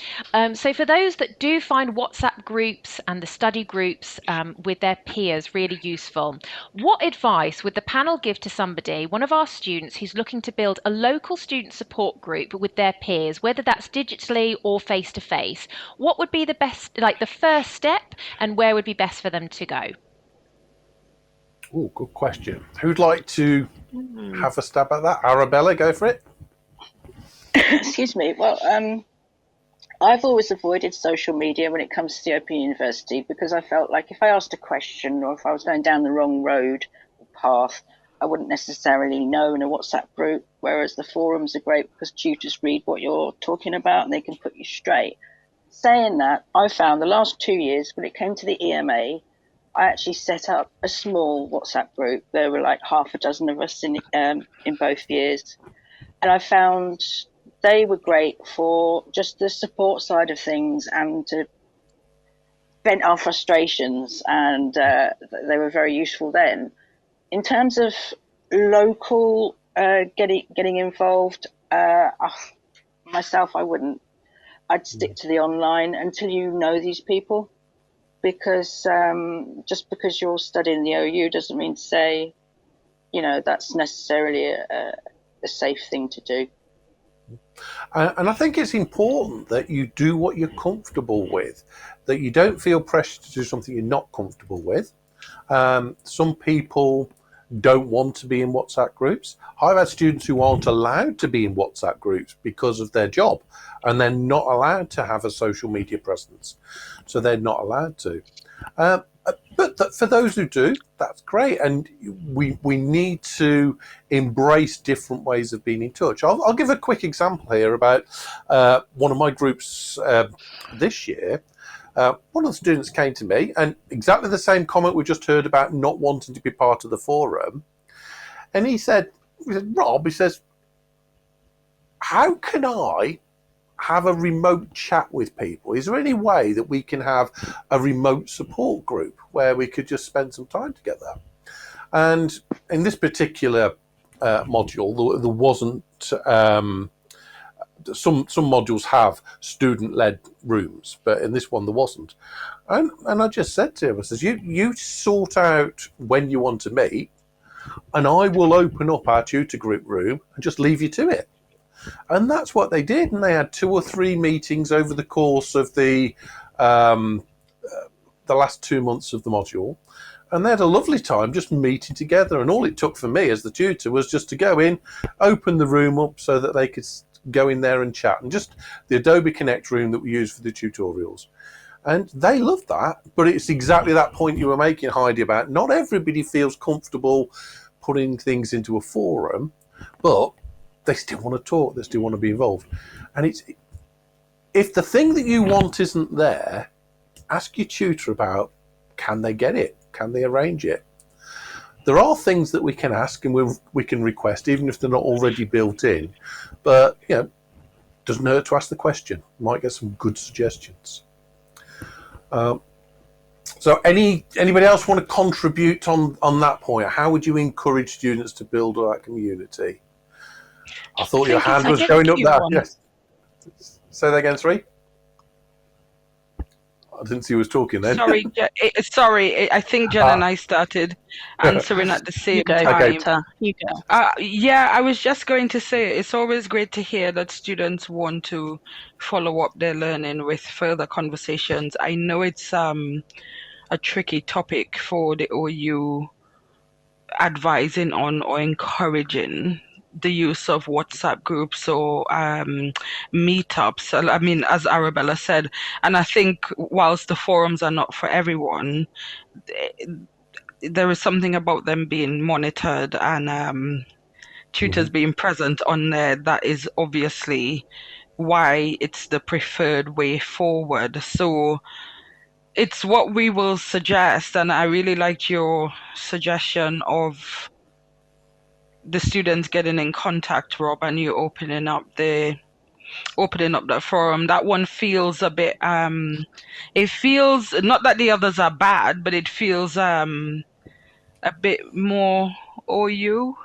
so for those that do find WhatsApp groups and the study groups with their peers really useful, what advice would the panel give to somebody, one of our students who's looking to build a local student support group with their peers, whether that's digitally or face to face? What would be the best, like the first step, and where would be best for them to go? Oh, good question. Who'd like to have a stab at that? Arabella, go for it. Excuse me. Well, I've always avoided social media when it comes to the Open University, because I felt like if I asked a question or if I was going down the wrong road or path, I wouldn't necessarily know in a WhatsApp group, whereas the forums are great because tutors read what you're talking about and they can put you straight. Saying that, I found the last 2 years when it came to the EMA, I actually set up a small WhatsApp group. There were like half a dozen of us in both years. And I found they were great for just the support side of things and to vent our frustrations, and they were very useful then. In terms of local getting involved, myself, I wouldn't. I'd stick to the online until you know these people, because just because you're studying the OU doesn't mean to say, that's necessarily a safe thing to do. And I think it's important that you do what you're comfortable with, that you don't feel pressure to do something you're not comfortable with. Some people don't want to be in WhatsApp groups. I've had students who aren't allowed to be in WhatsApp groups because of their job, and they're not allowed to have a social media presence. So they're not allowed to. But for those who do, that's great. And we need to embrace different ways of being in touch. I'll give a quick example here about one of my groups this year. One of the students came to me, and exactly the same comment we just heard about not wanting to be part of the forum. And he said, Rob, he says, how can I have a remote chat with people? Is there any way that we can have a remote support group where we could just spend some time together? And in this particular module, there wasn't. Some modules have student-led rooms, but in this one there wasn't. And I just said to him, I says, you sort out when you want to meet, and I will open up our tutor group room and just leave you to it. And that's what they did. And they had 2 or 3 meetings over the course of the last 2 months of the module. And they had a lovely time just meeting together. And all it took for me as the tutor was just to go in, open the room up so that they could go in there and chat. And just the Adobe Connect room that we use for the tutorials. And they loved that. But it's exactly that point you were making, Heidi, about not everybody feels comfortable putting things into a forum, but they still want to talk, they still want to be involved. And it's, if the thing that you want isn't there, ask your tutor about, can they get it? Can they arrange it? There are things that we can ask and we can request, even if they're not already built in. But, doesn't hurt to ask the question. Might get some good suggestions. So anybody else want to contribute on that point? How would you encourage students to build that community? I thought your hand was going up there. Yes. Say that again, Sri. I didn't see who was talking then. Sorry, I think Jen and I started answering at the You same go, Okay. time. Peter. You go. Yeah, I was just going to say it's always great to hear that students want to follow up their learning with further conversations. I know it's a tricky topic for the OU advising on or encouraging the use of WhatsApp groups or meetups. I mean, as Arabella said, and I think whilst the forums are not for everyone, there is something about them being monitored and tutors being present on there that is obviously why it's the preferred way forward. So it's what we will suggest, and I really liked your suggestion of the students getting in contact, Rob, and you opening up the forum. That one feels a bit it feels not that the others are bad, but it feels a bit more OU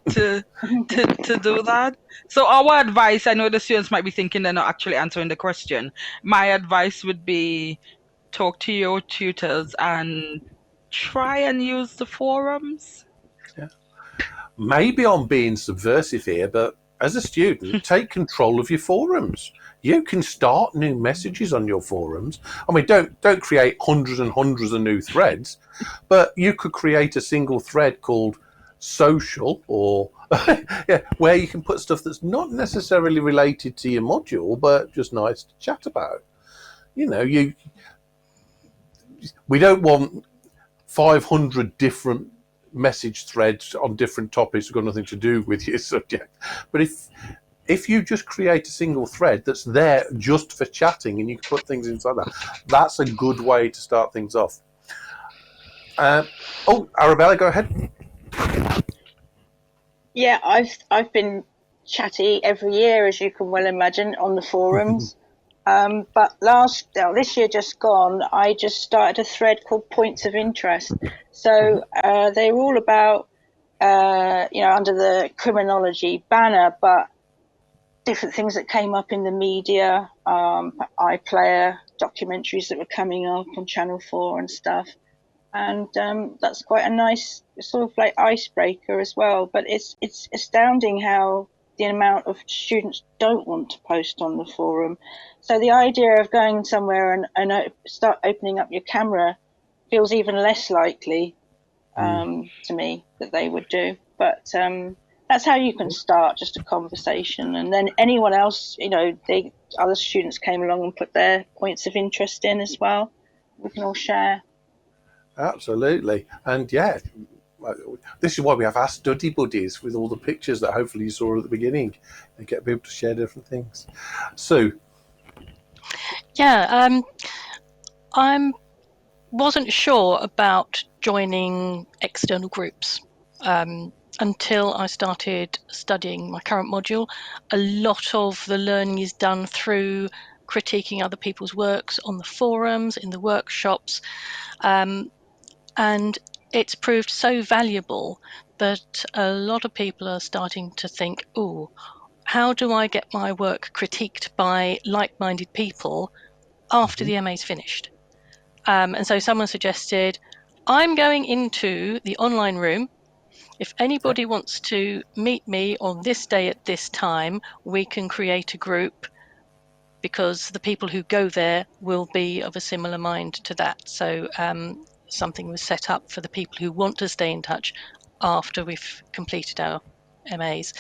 to do that. So our advice, I know the students might be thinking they're not actually answering the question. My advice would be talk to your tutors and try and use the forums. Maybe I'm being subversive here, but as a student, take control of your forums. You can start new messages on your forums. I mean, don't create hundreds and hundreds of new threads, but you could create a single thread called social or yeah, where you can put stuff that's not necessarily related to your module, but just nice to chat about. You know, we don't want 500 different message threads on different topics that got nothing to do with your subject. But if you just create a single thread that's there just for chatting and you can put things inside that, that's a good way to start things off. Arabella, go ahead. Yeah, I've been chatty every year, as you can well imagine, on the forums. But this year just gone, I just started a thread called Points of Interest. So they're all about, under the criminology banner, but different things that came up in the media, iPlayer documentaries that were coming up on Channel 4 and stuff. And that's quite a nice sort of like icebreaker as well. But it's astounding how the amount of students don't want to post on the forum. So the idea of going somewhere and start opening up your camera feels even less likely to me that they would do. But that's how you can start just a conversation. And then anyone else, other students came along and put their points of interest in as well. We can all share. Absolutely. And yeah, this is why we have our study buddies with all the pictures that hopefully you saw at the beginning and get people to share different things. Sue? Yeah, I wasn't sure about joining external groups until I started studying my current module. A lot of the learning is done through critiquing other people's works on the forums, in the workshops, and it's proved so valuable that a lot of people are starting to think, oh, how do I get my work critiqued by like-minded people after the MA's finished? And so someone suggested, I'm going into the online room. If anybody wants to meet me on this day at this time, we can create a group, because the people who go there will be of a similar mind to that. So something was set up for the people who want to stay in touch after we've completed our MAs,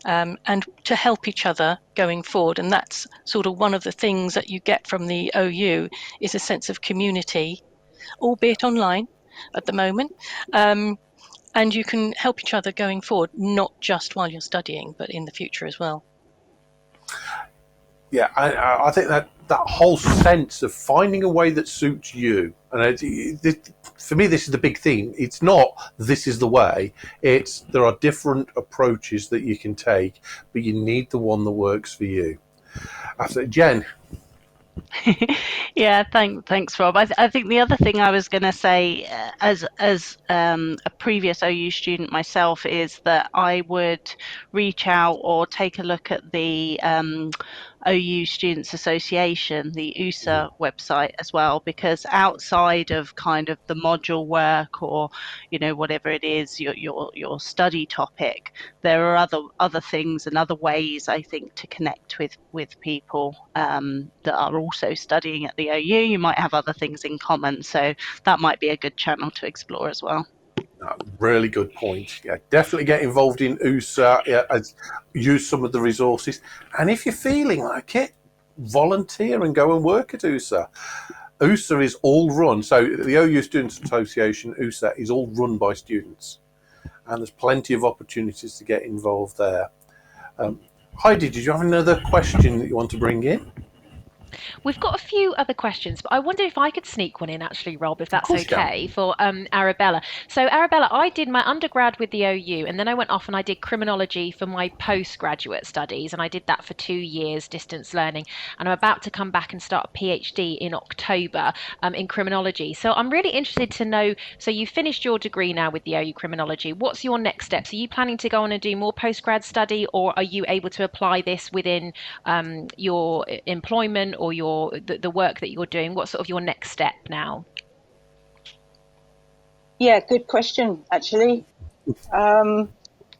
and to help each other going forward. And that's sort of one of the things that you get from the OU, is a sense of community, albeit online at the moment. And you can help each other going forward, not just while you're studying, but in the future as well. Yeah, I think that whole sense of finding a way that suits you, and for me, this is the big theme. It's not this is the way. It's there are different approaches that you can take, but you need the one that works for you. After Jen. Yeah, thanks, Rob. I think the other thing I was going to say, as a previous OU student myself, is that I would reach out or take a look at the OU Students Association, the USA website as well, because outside of kind of the module work or, you know, whatever it is, your study topic, there are other things and other ways, I think, to connect with people that are also studying at the OU. You might have other things in common, so that might be a good channel to explore as well. Really good point. Yeah, definitely get involved in USA. Yeah, use some of the resources, and if you're feeling like it, volunteer and go and work at USA. USA is all run. So the OU Students Association, USA, is all run by students, and there's plenty of opportunities to get involved there. Heidi, did you have another question that you want to bring in? We've got a few other questions, but I wonder if I could sneak one in, actually, Rob, if Of that's course you can. okay, for Arabella. So, Arabella, I did my undergrad with the OU, and then I went off and I did criminology for my postgraduate studies, and I did that for 2 years, distance learning. And I'm about to come back and start a PhD in October in criminology. So, I'm really interested to know. So, you finished your degree now with the OU criminology. What's your next steps? Are you planning to go on and do more postgrad study, or are you able to apply this within your employment or the work that you're doing? What's sort of your next step now? Yeah, good question, actually. I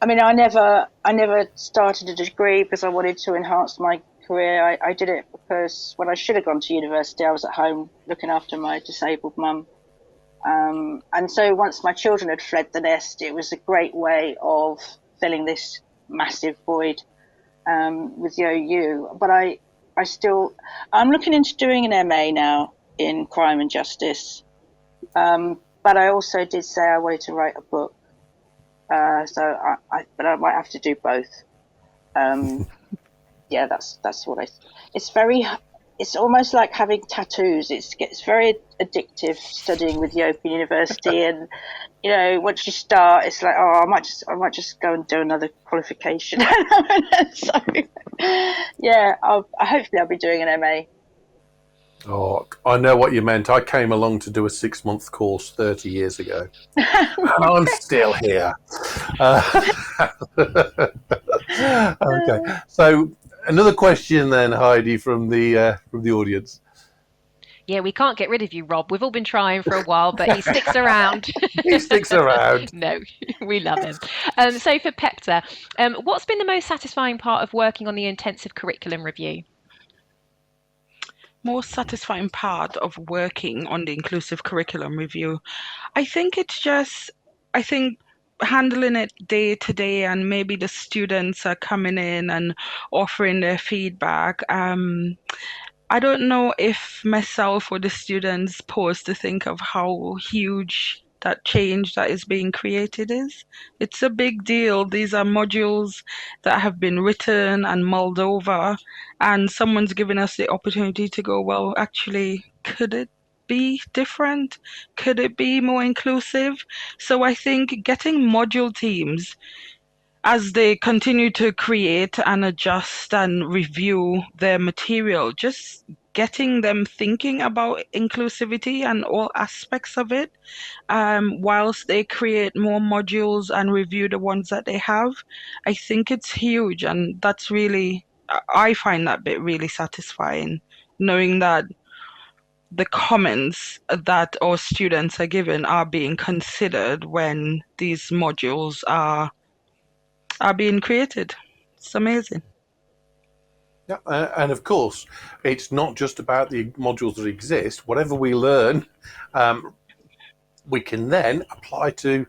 mean, I never started a degree because I wanted to enhance my career. I did it because when I should have gone to university, I was at home looking after my disabled mum. And so once my children had fled the nest, it was a great way of filling this massive void with the OU. But I'm looking into doing an MA now in crime and justice. But I also did say I wanted to write a book. But I might have to do both. Yeah, that's what it's almost like having tattoos. It gets very addictive studying with the Open University, and you know, once you start, it's like, oh, I might just go and do another qualification. So, yeah, hopefully I'll be doing an MA. Oh, I know what you meant. I came along to do a 6-month course 30 years ago, and I'm still here. Okay, so another question then, Heidi, from the audience. Yeah, we can't get rid of you, Rob. We've all been trying for a while, but he sticks around. He sticks around. No, we love him. So for Pepta, what's been the most satisfying part of working on the intensive curriculum review? Most satisfying part of working on the inclusive curriculum review, I think handling it day to day, and maybe the students are coming in and offering their feedback. I don't know if myself or the students pause to think of how huge that change that is being created is. It's a big deal. These are modules that have been written and mulled over, and someone's given us the opportunity to go, well, actually, could it be different? Could it be more inclusive? So I think getting module teams, as they continue to create and adjust and review their material, just getting them thinking about inclusivity and all aspects of it, whilst they create more modules and review the ones that they have, I think it's huge. And that's really, I find that bit really satisfying, knowing that the comments that our students are given are being considered when these modules are being created. It's amazing. Yeah, and of course, it's not just about the modules that exist. Whatever we learn, we can then apply to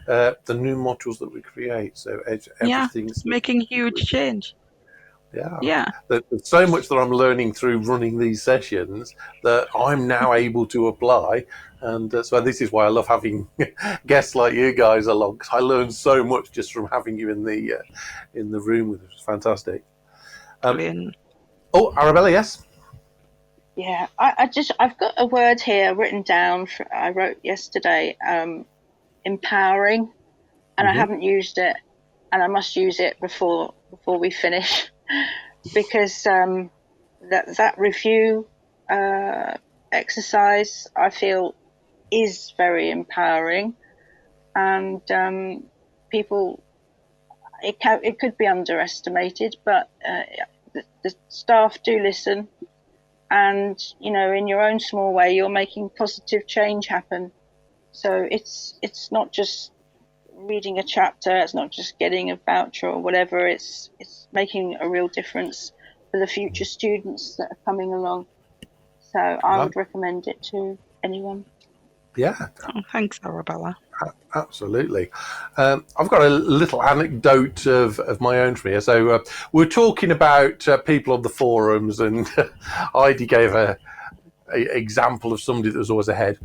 the new modules that we create. So everything's making huge change. Yeah. There's so much that I'm learning through running these sessions that I'm now able to apply. And so this is why I love having guests like you guys along, because I learn so much just from having you in the room with us. It's fantastic. Arabella, yes? Yeah, I've got a word here written down. I wrote yesterday, empowering, and I haven't used it, and I must use it before we finish, because that review exercise, I feel, is very empowering, and people, it could be underestimated, but the staff do listen, and in your own small way, you're making positive change happen. So it's not just reading a chapter, it's not just getting a voucher or whatever. It's making a real difference for the future students that are coming along. So I would recommend it to anyone. Yeah. Oh, thanks, Arabella. Absolutely. I've got a little anecdote of my own from here. So we're talking about people on the forums, and Heidi gave a example of somebody that was always ahead.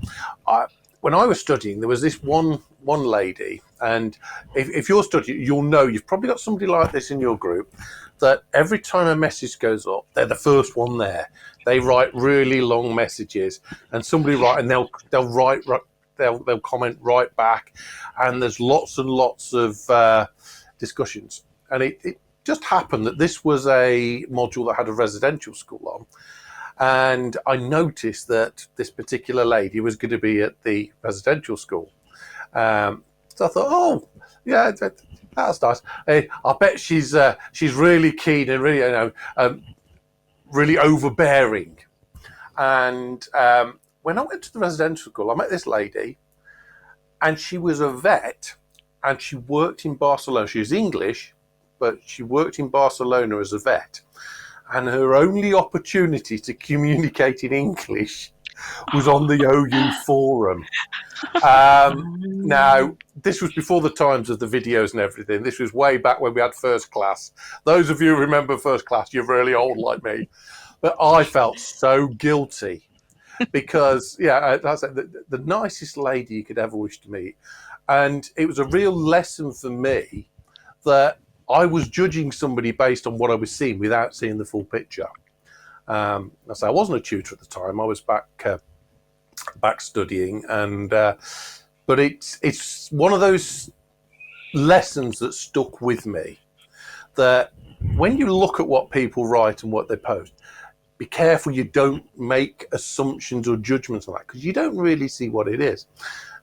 When I was studying, there was this one lady, and if you're studying, you'll know you've probably got somebody like this in your group, that every time a message goes up, they're the first one there. They write really long messages, and somebody and they'll comment right back, and there's lots and lots of discussions. And it just happened that this was a module that had a residential school on, and I noticed that this particular lady was going to be at the residential school. So I thought, oh, yeah, that's nice. Hey, I bet she's really keen and really, really overbearing. And when I went to the residential school, I met this lady, and she was a vet, and she worked in Barcelona. She was English, but she worked in Barcelona as a vet. And her only opportunity to communicate in English was on the OU forum. Now, this was before the times of the videos and everything. This was way back when we had first class. Those of you who remember first class, you're really old like me. But I felt so guilty because, that's the nicest lady you could ever wish to meet. And it was a real lesson for me that I was judging somebody based on what I was seeing without seeing the full picture. I wasn't a tutor at the time. I was back studying, and but it's one of those lessons that stuck with me, that when you look at what people write and what they post, be careful you don't make assumptions or judgments on that, because you don't really see what it is.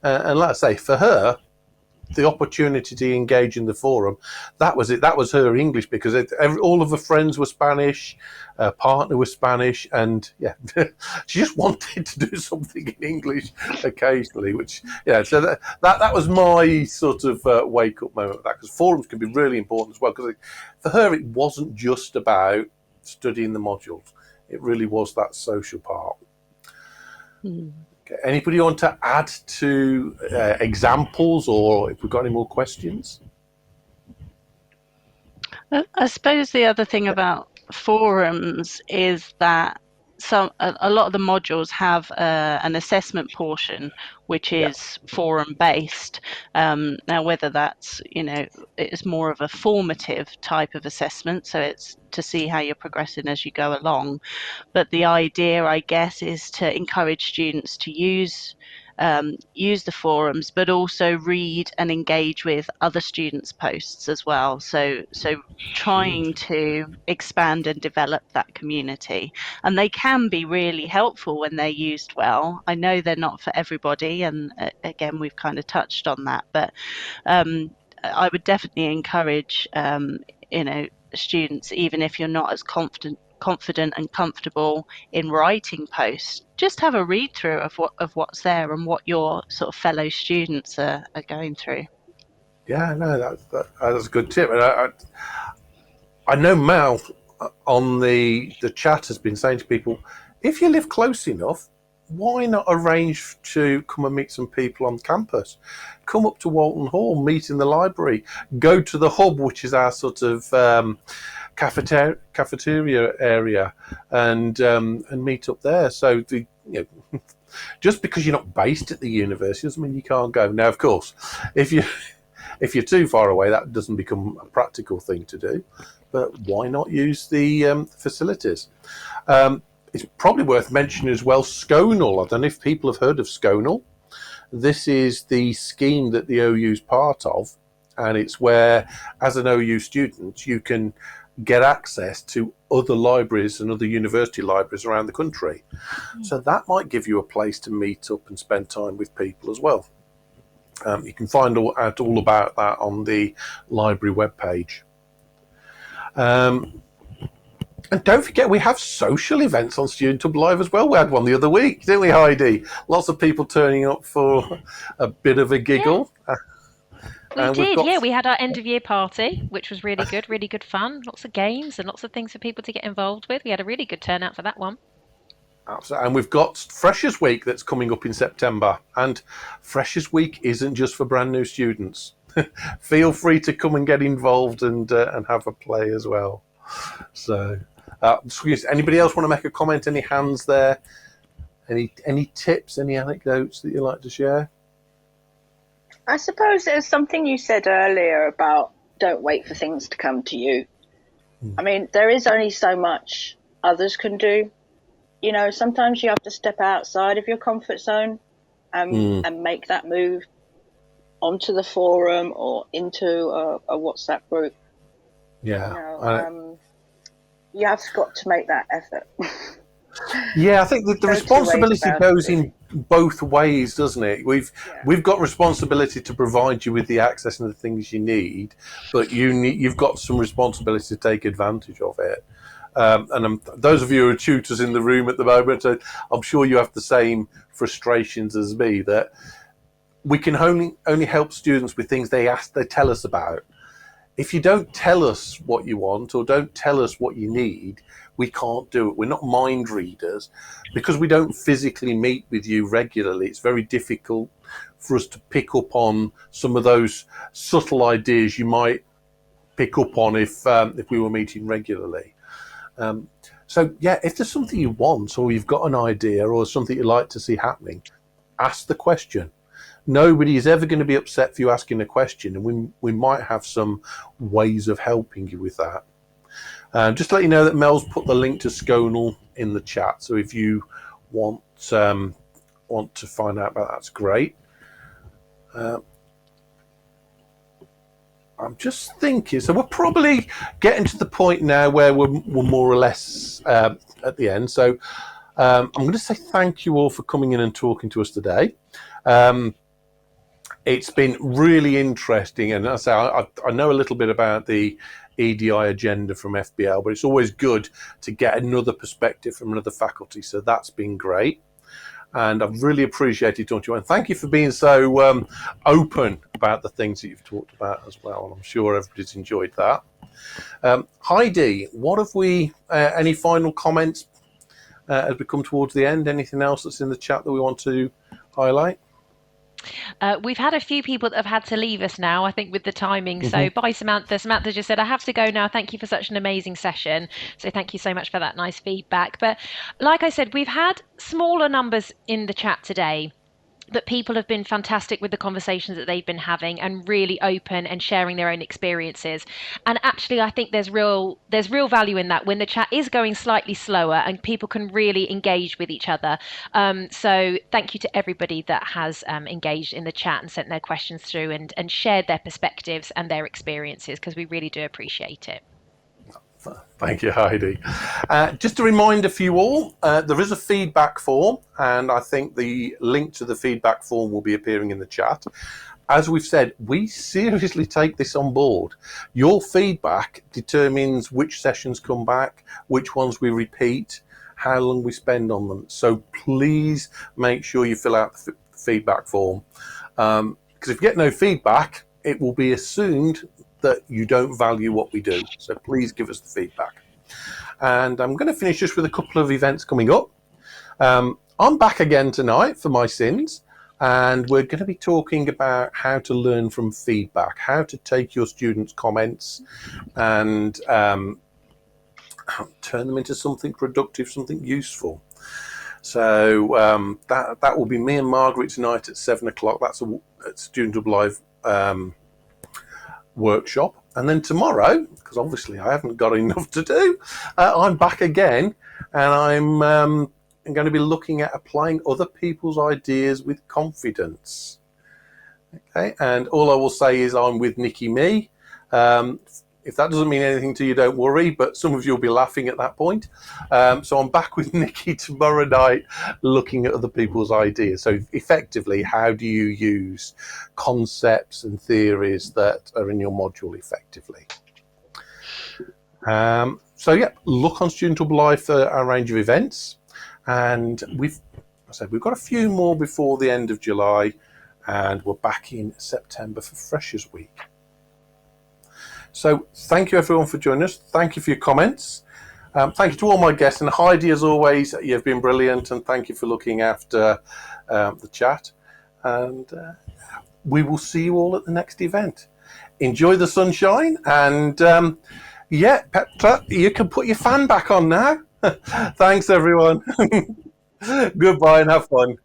And like I say, for her, the opportunity to engage in the forum, that was it. That was her English, because all of her friends were Spanish, her partner was Spanish, and she just wanted to do something in English occasionally, which, so that was my sort of wake up moment with that, because forums can be really important as well, because for her it wasn't just about studying the modules, it really was that social part. Okay. Anybody want to add to examples, or if we've got any more questions? I suppose the other thing about forums is that a lot of the modules have an assessment portion which is forum based. Now, whether that's it's more of a formative type of assessment, so it's to see how you're progressing as you go along, but the idea, I guess, is to encourage students to use the forums, but also read and engage with other students' posts as well. So trying to expand and develop that community, and they can be really helpful when they're used well. I know they're not for everybody, and again, we've kind of touched on that, but I would definitely encourage students, even if you're not as confident and comfortable in writing posts, just have a read through of what's there and what your sort of fellow students are going through. Yeah, no, that's a good tip. And I know Mal on the chat has been saying to people, if you live close enough, why not arrange to come and meet some people on campus? Come up to Walton Hall, meet in the library, go to the hub, which is our sort of cafeteria area, and meet up there. So just because you're not based at the university doesn't mean you can't go. Now, of course, if you're too far away, that doesn't become a practical thing to do. But why not use the facilities? It's probably worth mentioning as well, Sconal. I don't know if people have heard of Sconal. This is the scheme that the OU is part of, and it's where, as an OU student, you can get access to other libraries and other university libraries around the country. So that might give you a place to meet up and spend time with people as well. You can find out all about that on the library webpage. And don't forget, we have social events on Student Hub Live as well. We had one the other week, didn't we, Heidi? Lots of people turning up for a bit of a giggle. We did, yeah. We had our end of year party, which was really good fun. Lots of games and lots of things for people to get involved with. We had a really good turnout for that one. Absolutely. And we've got Freshers Week that's coming up in September. And Freshers Week isn't just for brand new students. Feel free to come and get involved and have a play as well. So, anybody else want to make a comment? Any hands there? Any tips, any anecdotes that you'd like to share? I suppose there's something you said earlier about don't wait for things to come to you. I mean, there is only so much others can do. You know, sometimes you have to step outside of your comfort zone and make that move onto the forum or into a WhatsApp group. Yeah. You know, you have got to make that effort. Yeah, I think that the responsibility goes in both ways, doesn't it? We've got responsibility to provide you with the access and the things you need, but you've got some responsibility to take advantage of it. And those of you who are tutors in the room at the moment, I'm sure you have the same frustrations as me, that we can only help students with things they tell us about. If you don't tell us what you want or don't tell us what you need, we can't do it. We're not mind readers. Because we don't physically meet with you regularly, it's very difficult for us to pick up on some of those subtle ideas you might pick up on if we were meeting regularly. So yeah, if there's something you want or you've got an idea or something you'd like to see happening, ask the question. Nobody is ever going to be upset for you asking a question, and we might have some ways of helping you with that. Just to let you know that Mel's put the link to Sconal in the chat, so if you want to find out about that, that's great. I'm just thinking, so we're probably getting to the point now where we're more or less at the end. So I'm going to say thank you all for coming in and talking to us today. It's been really interesting, and as I say, I know a little bit about the EDI agenda from FBL, but it's always good to get another perspective from another faculty, so that's been great. And I've really appreciated talking to you, and thank you for being so open about the things that you've talked about as well, and I'm sure everybody's enjoyed that. Heidi, what have we, any final comments as we come towards the end? Anything else that's in the chat that we want to highlight? We've had a few people that have had to leave us now, I think, with the timing. So bye, Samantha. Samantha just said, I have to go now. Thank you for such an amazing session. So thank you so much for that nice feedback. But like I said, we've had smaller numbers in the chat today. But people have been fantastic with the conversations that they've been having and really open and sharing their own experiences. And actually, I think there's real value in that when the chat is going slightly slower and people can really engage with each other. So thank you to everybody that has engaged in the chat and sent their questions through and shared their perspectives and their experiences, because we really do appreciate it. Thank you, Heidi. Just a reminder for you all, there is a feedback form, and I think the link to the feedback form will be appearing in the chat. As we've said, we seriously take this on board. Your feedback determines which sessions come back, which ones we repeat, how long we spend on them. So please make sure you fill out the feedback form. Because if you get no feedback, it will be assumed that you don't value what we do. So please give us the feedback. And I'm going to finish just with a couple of events coming up. I'm back again tonight for my sins, and we're going to be talking about how to learn from feedback, how to take your students' comments and turn them into something productive, something useful. So that will be me and Margaret tonight at 7 o'clock. That's a Student Hub Live workshop. And then tomorrow, because obviously I haven't got enough to do, I'm back again, and I'm going to be looking at applying other people's ideas with confidence. Okay, and all I will say is I'm with Nikki Me. If that doesn't mean anything to you, don't worry, but some of you will be laughing at that point. So I'm back with Nikki tomorrow night looking at other people's ideas. So effectively, how do you use concepts and theories that are in your module effectively? So yeah, look on Student Hub Live for our range of events, and we've got a few more before the end of July, and we're back in September for Freshers Week. So thank you everyone for joining us. Thank you for your comments. Thank you to all my guests, and Heidi, as always, you've been brilliant, and thank you for looking after the chat. And we will see you all at the next event. Enjoy the sunshine, and yeah, Petra, you can put your fan back on now. Thanks, everyone. Goodbye and have fun.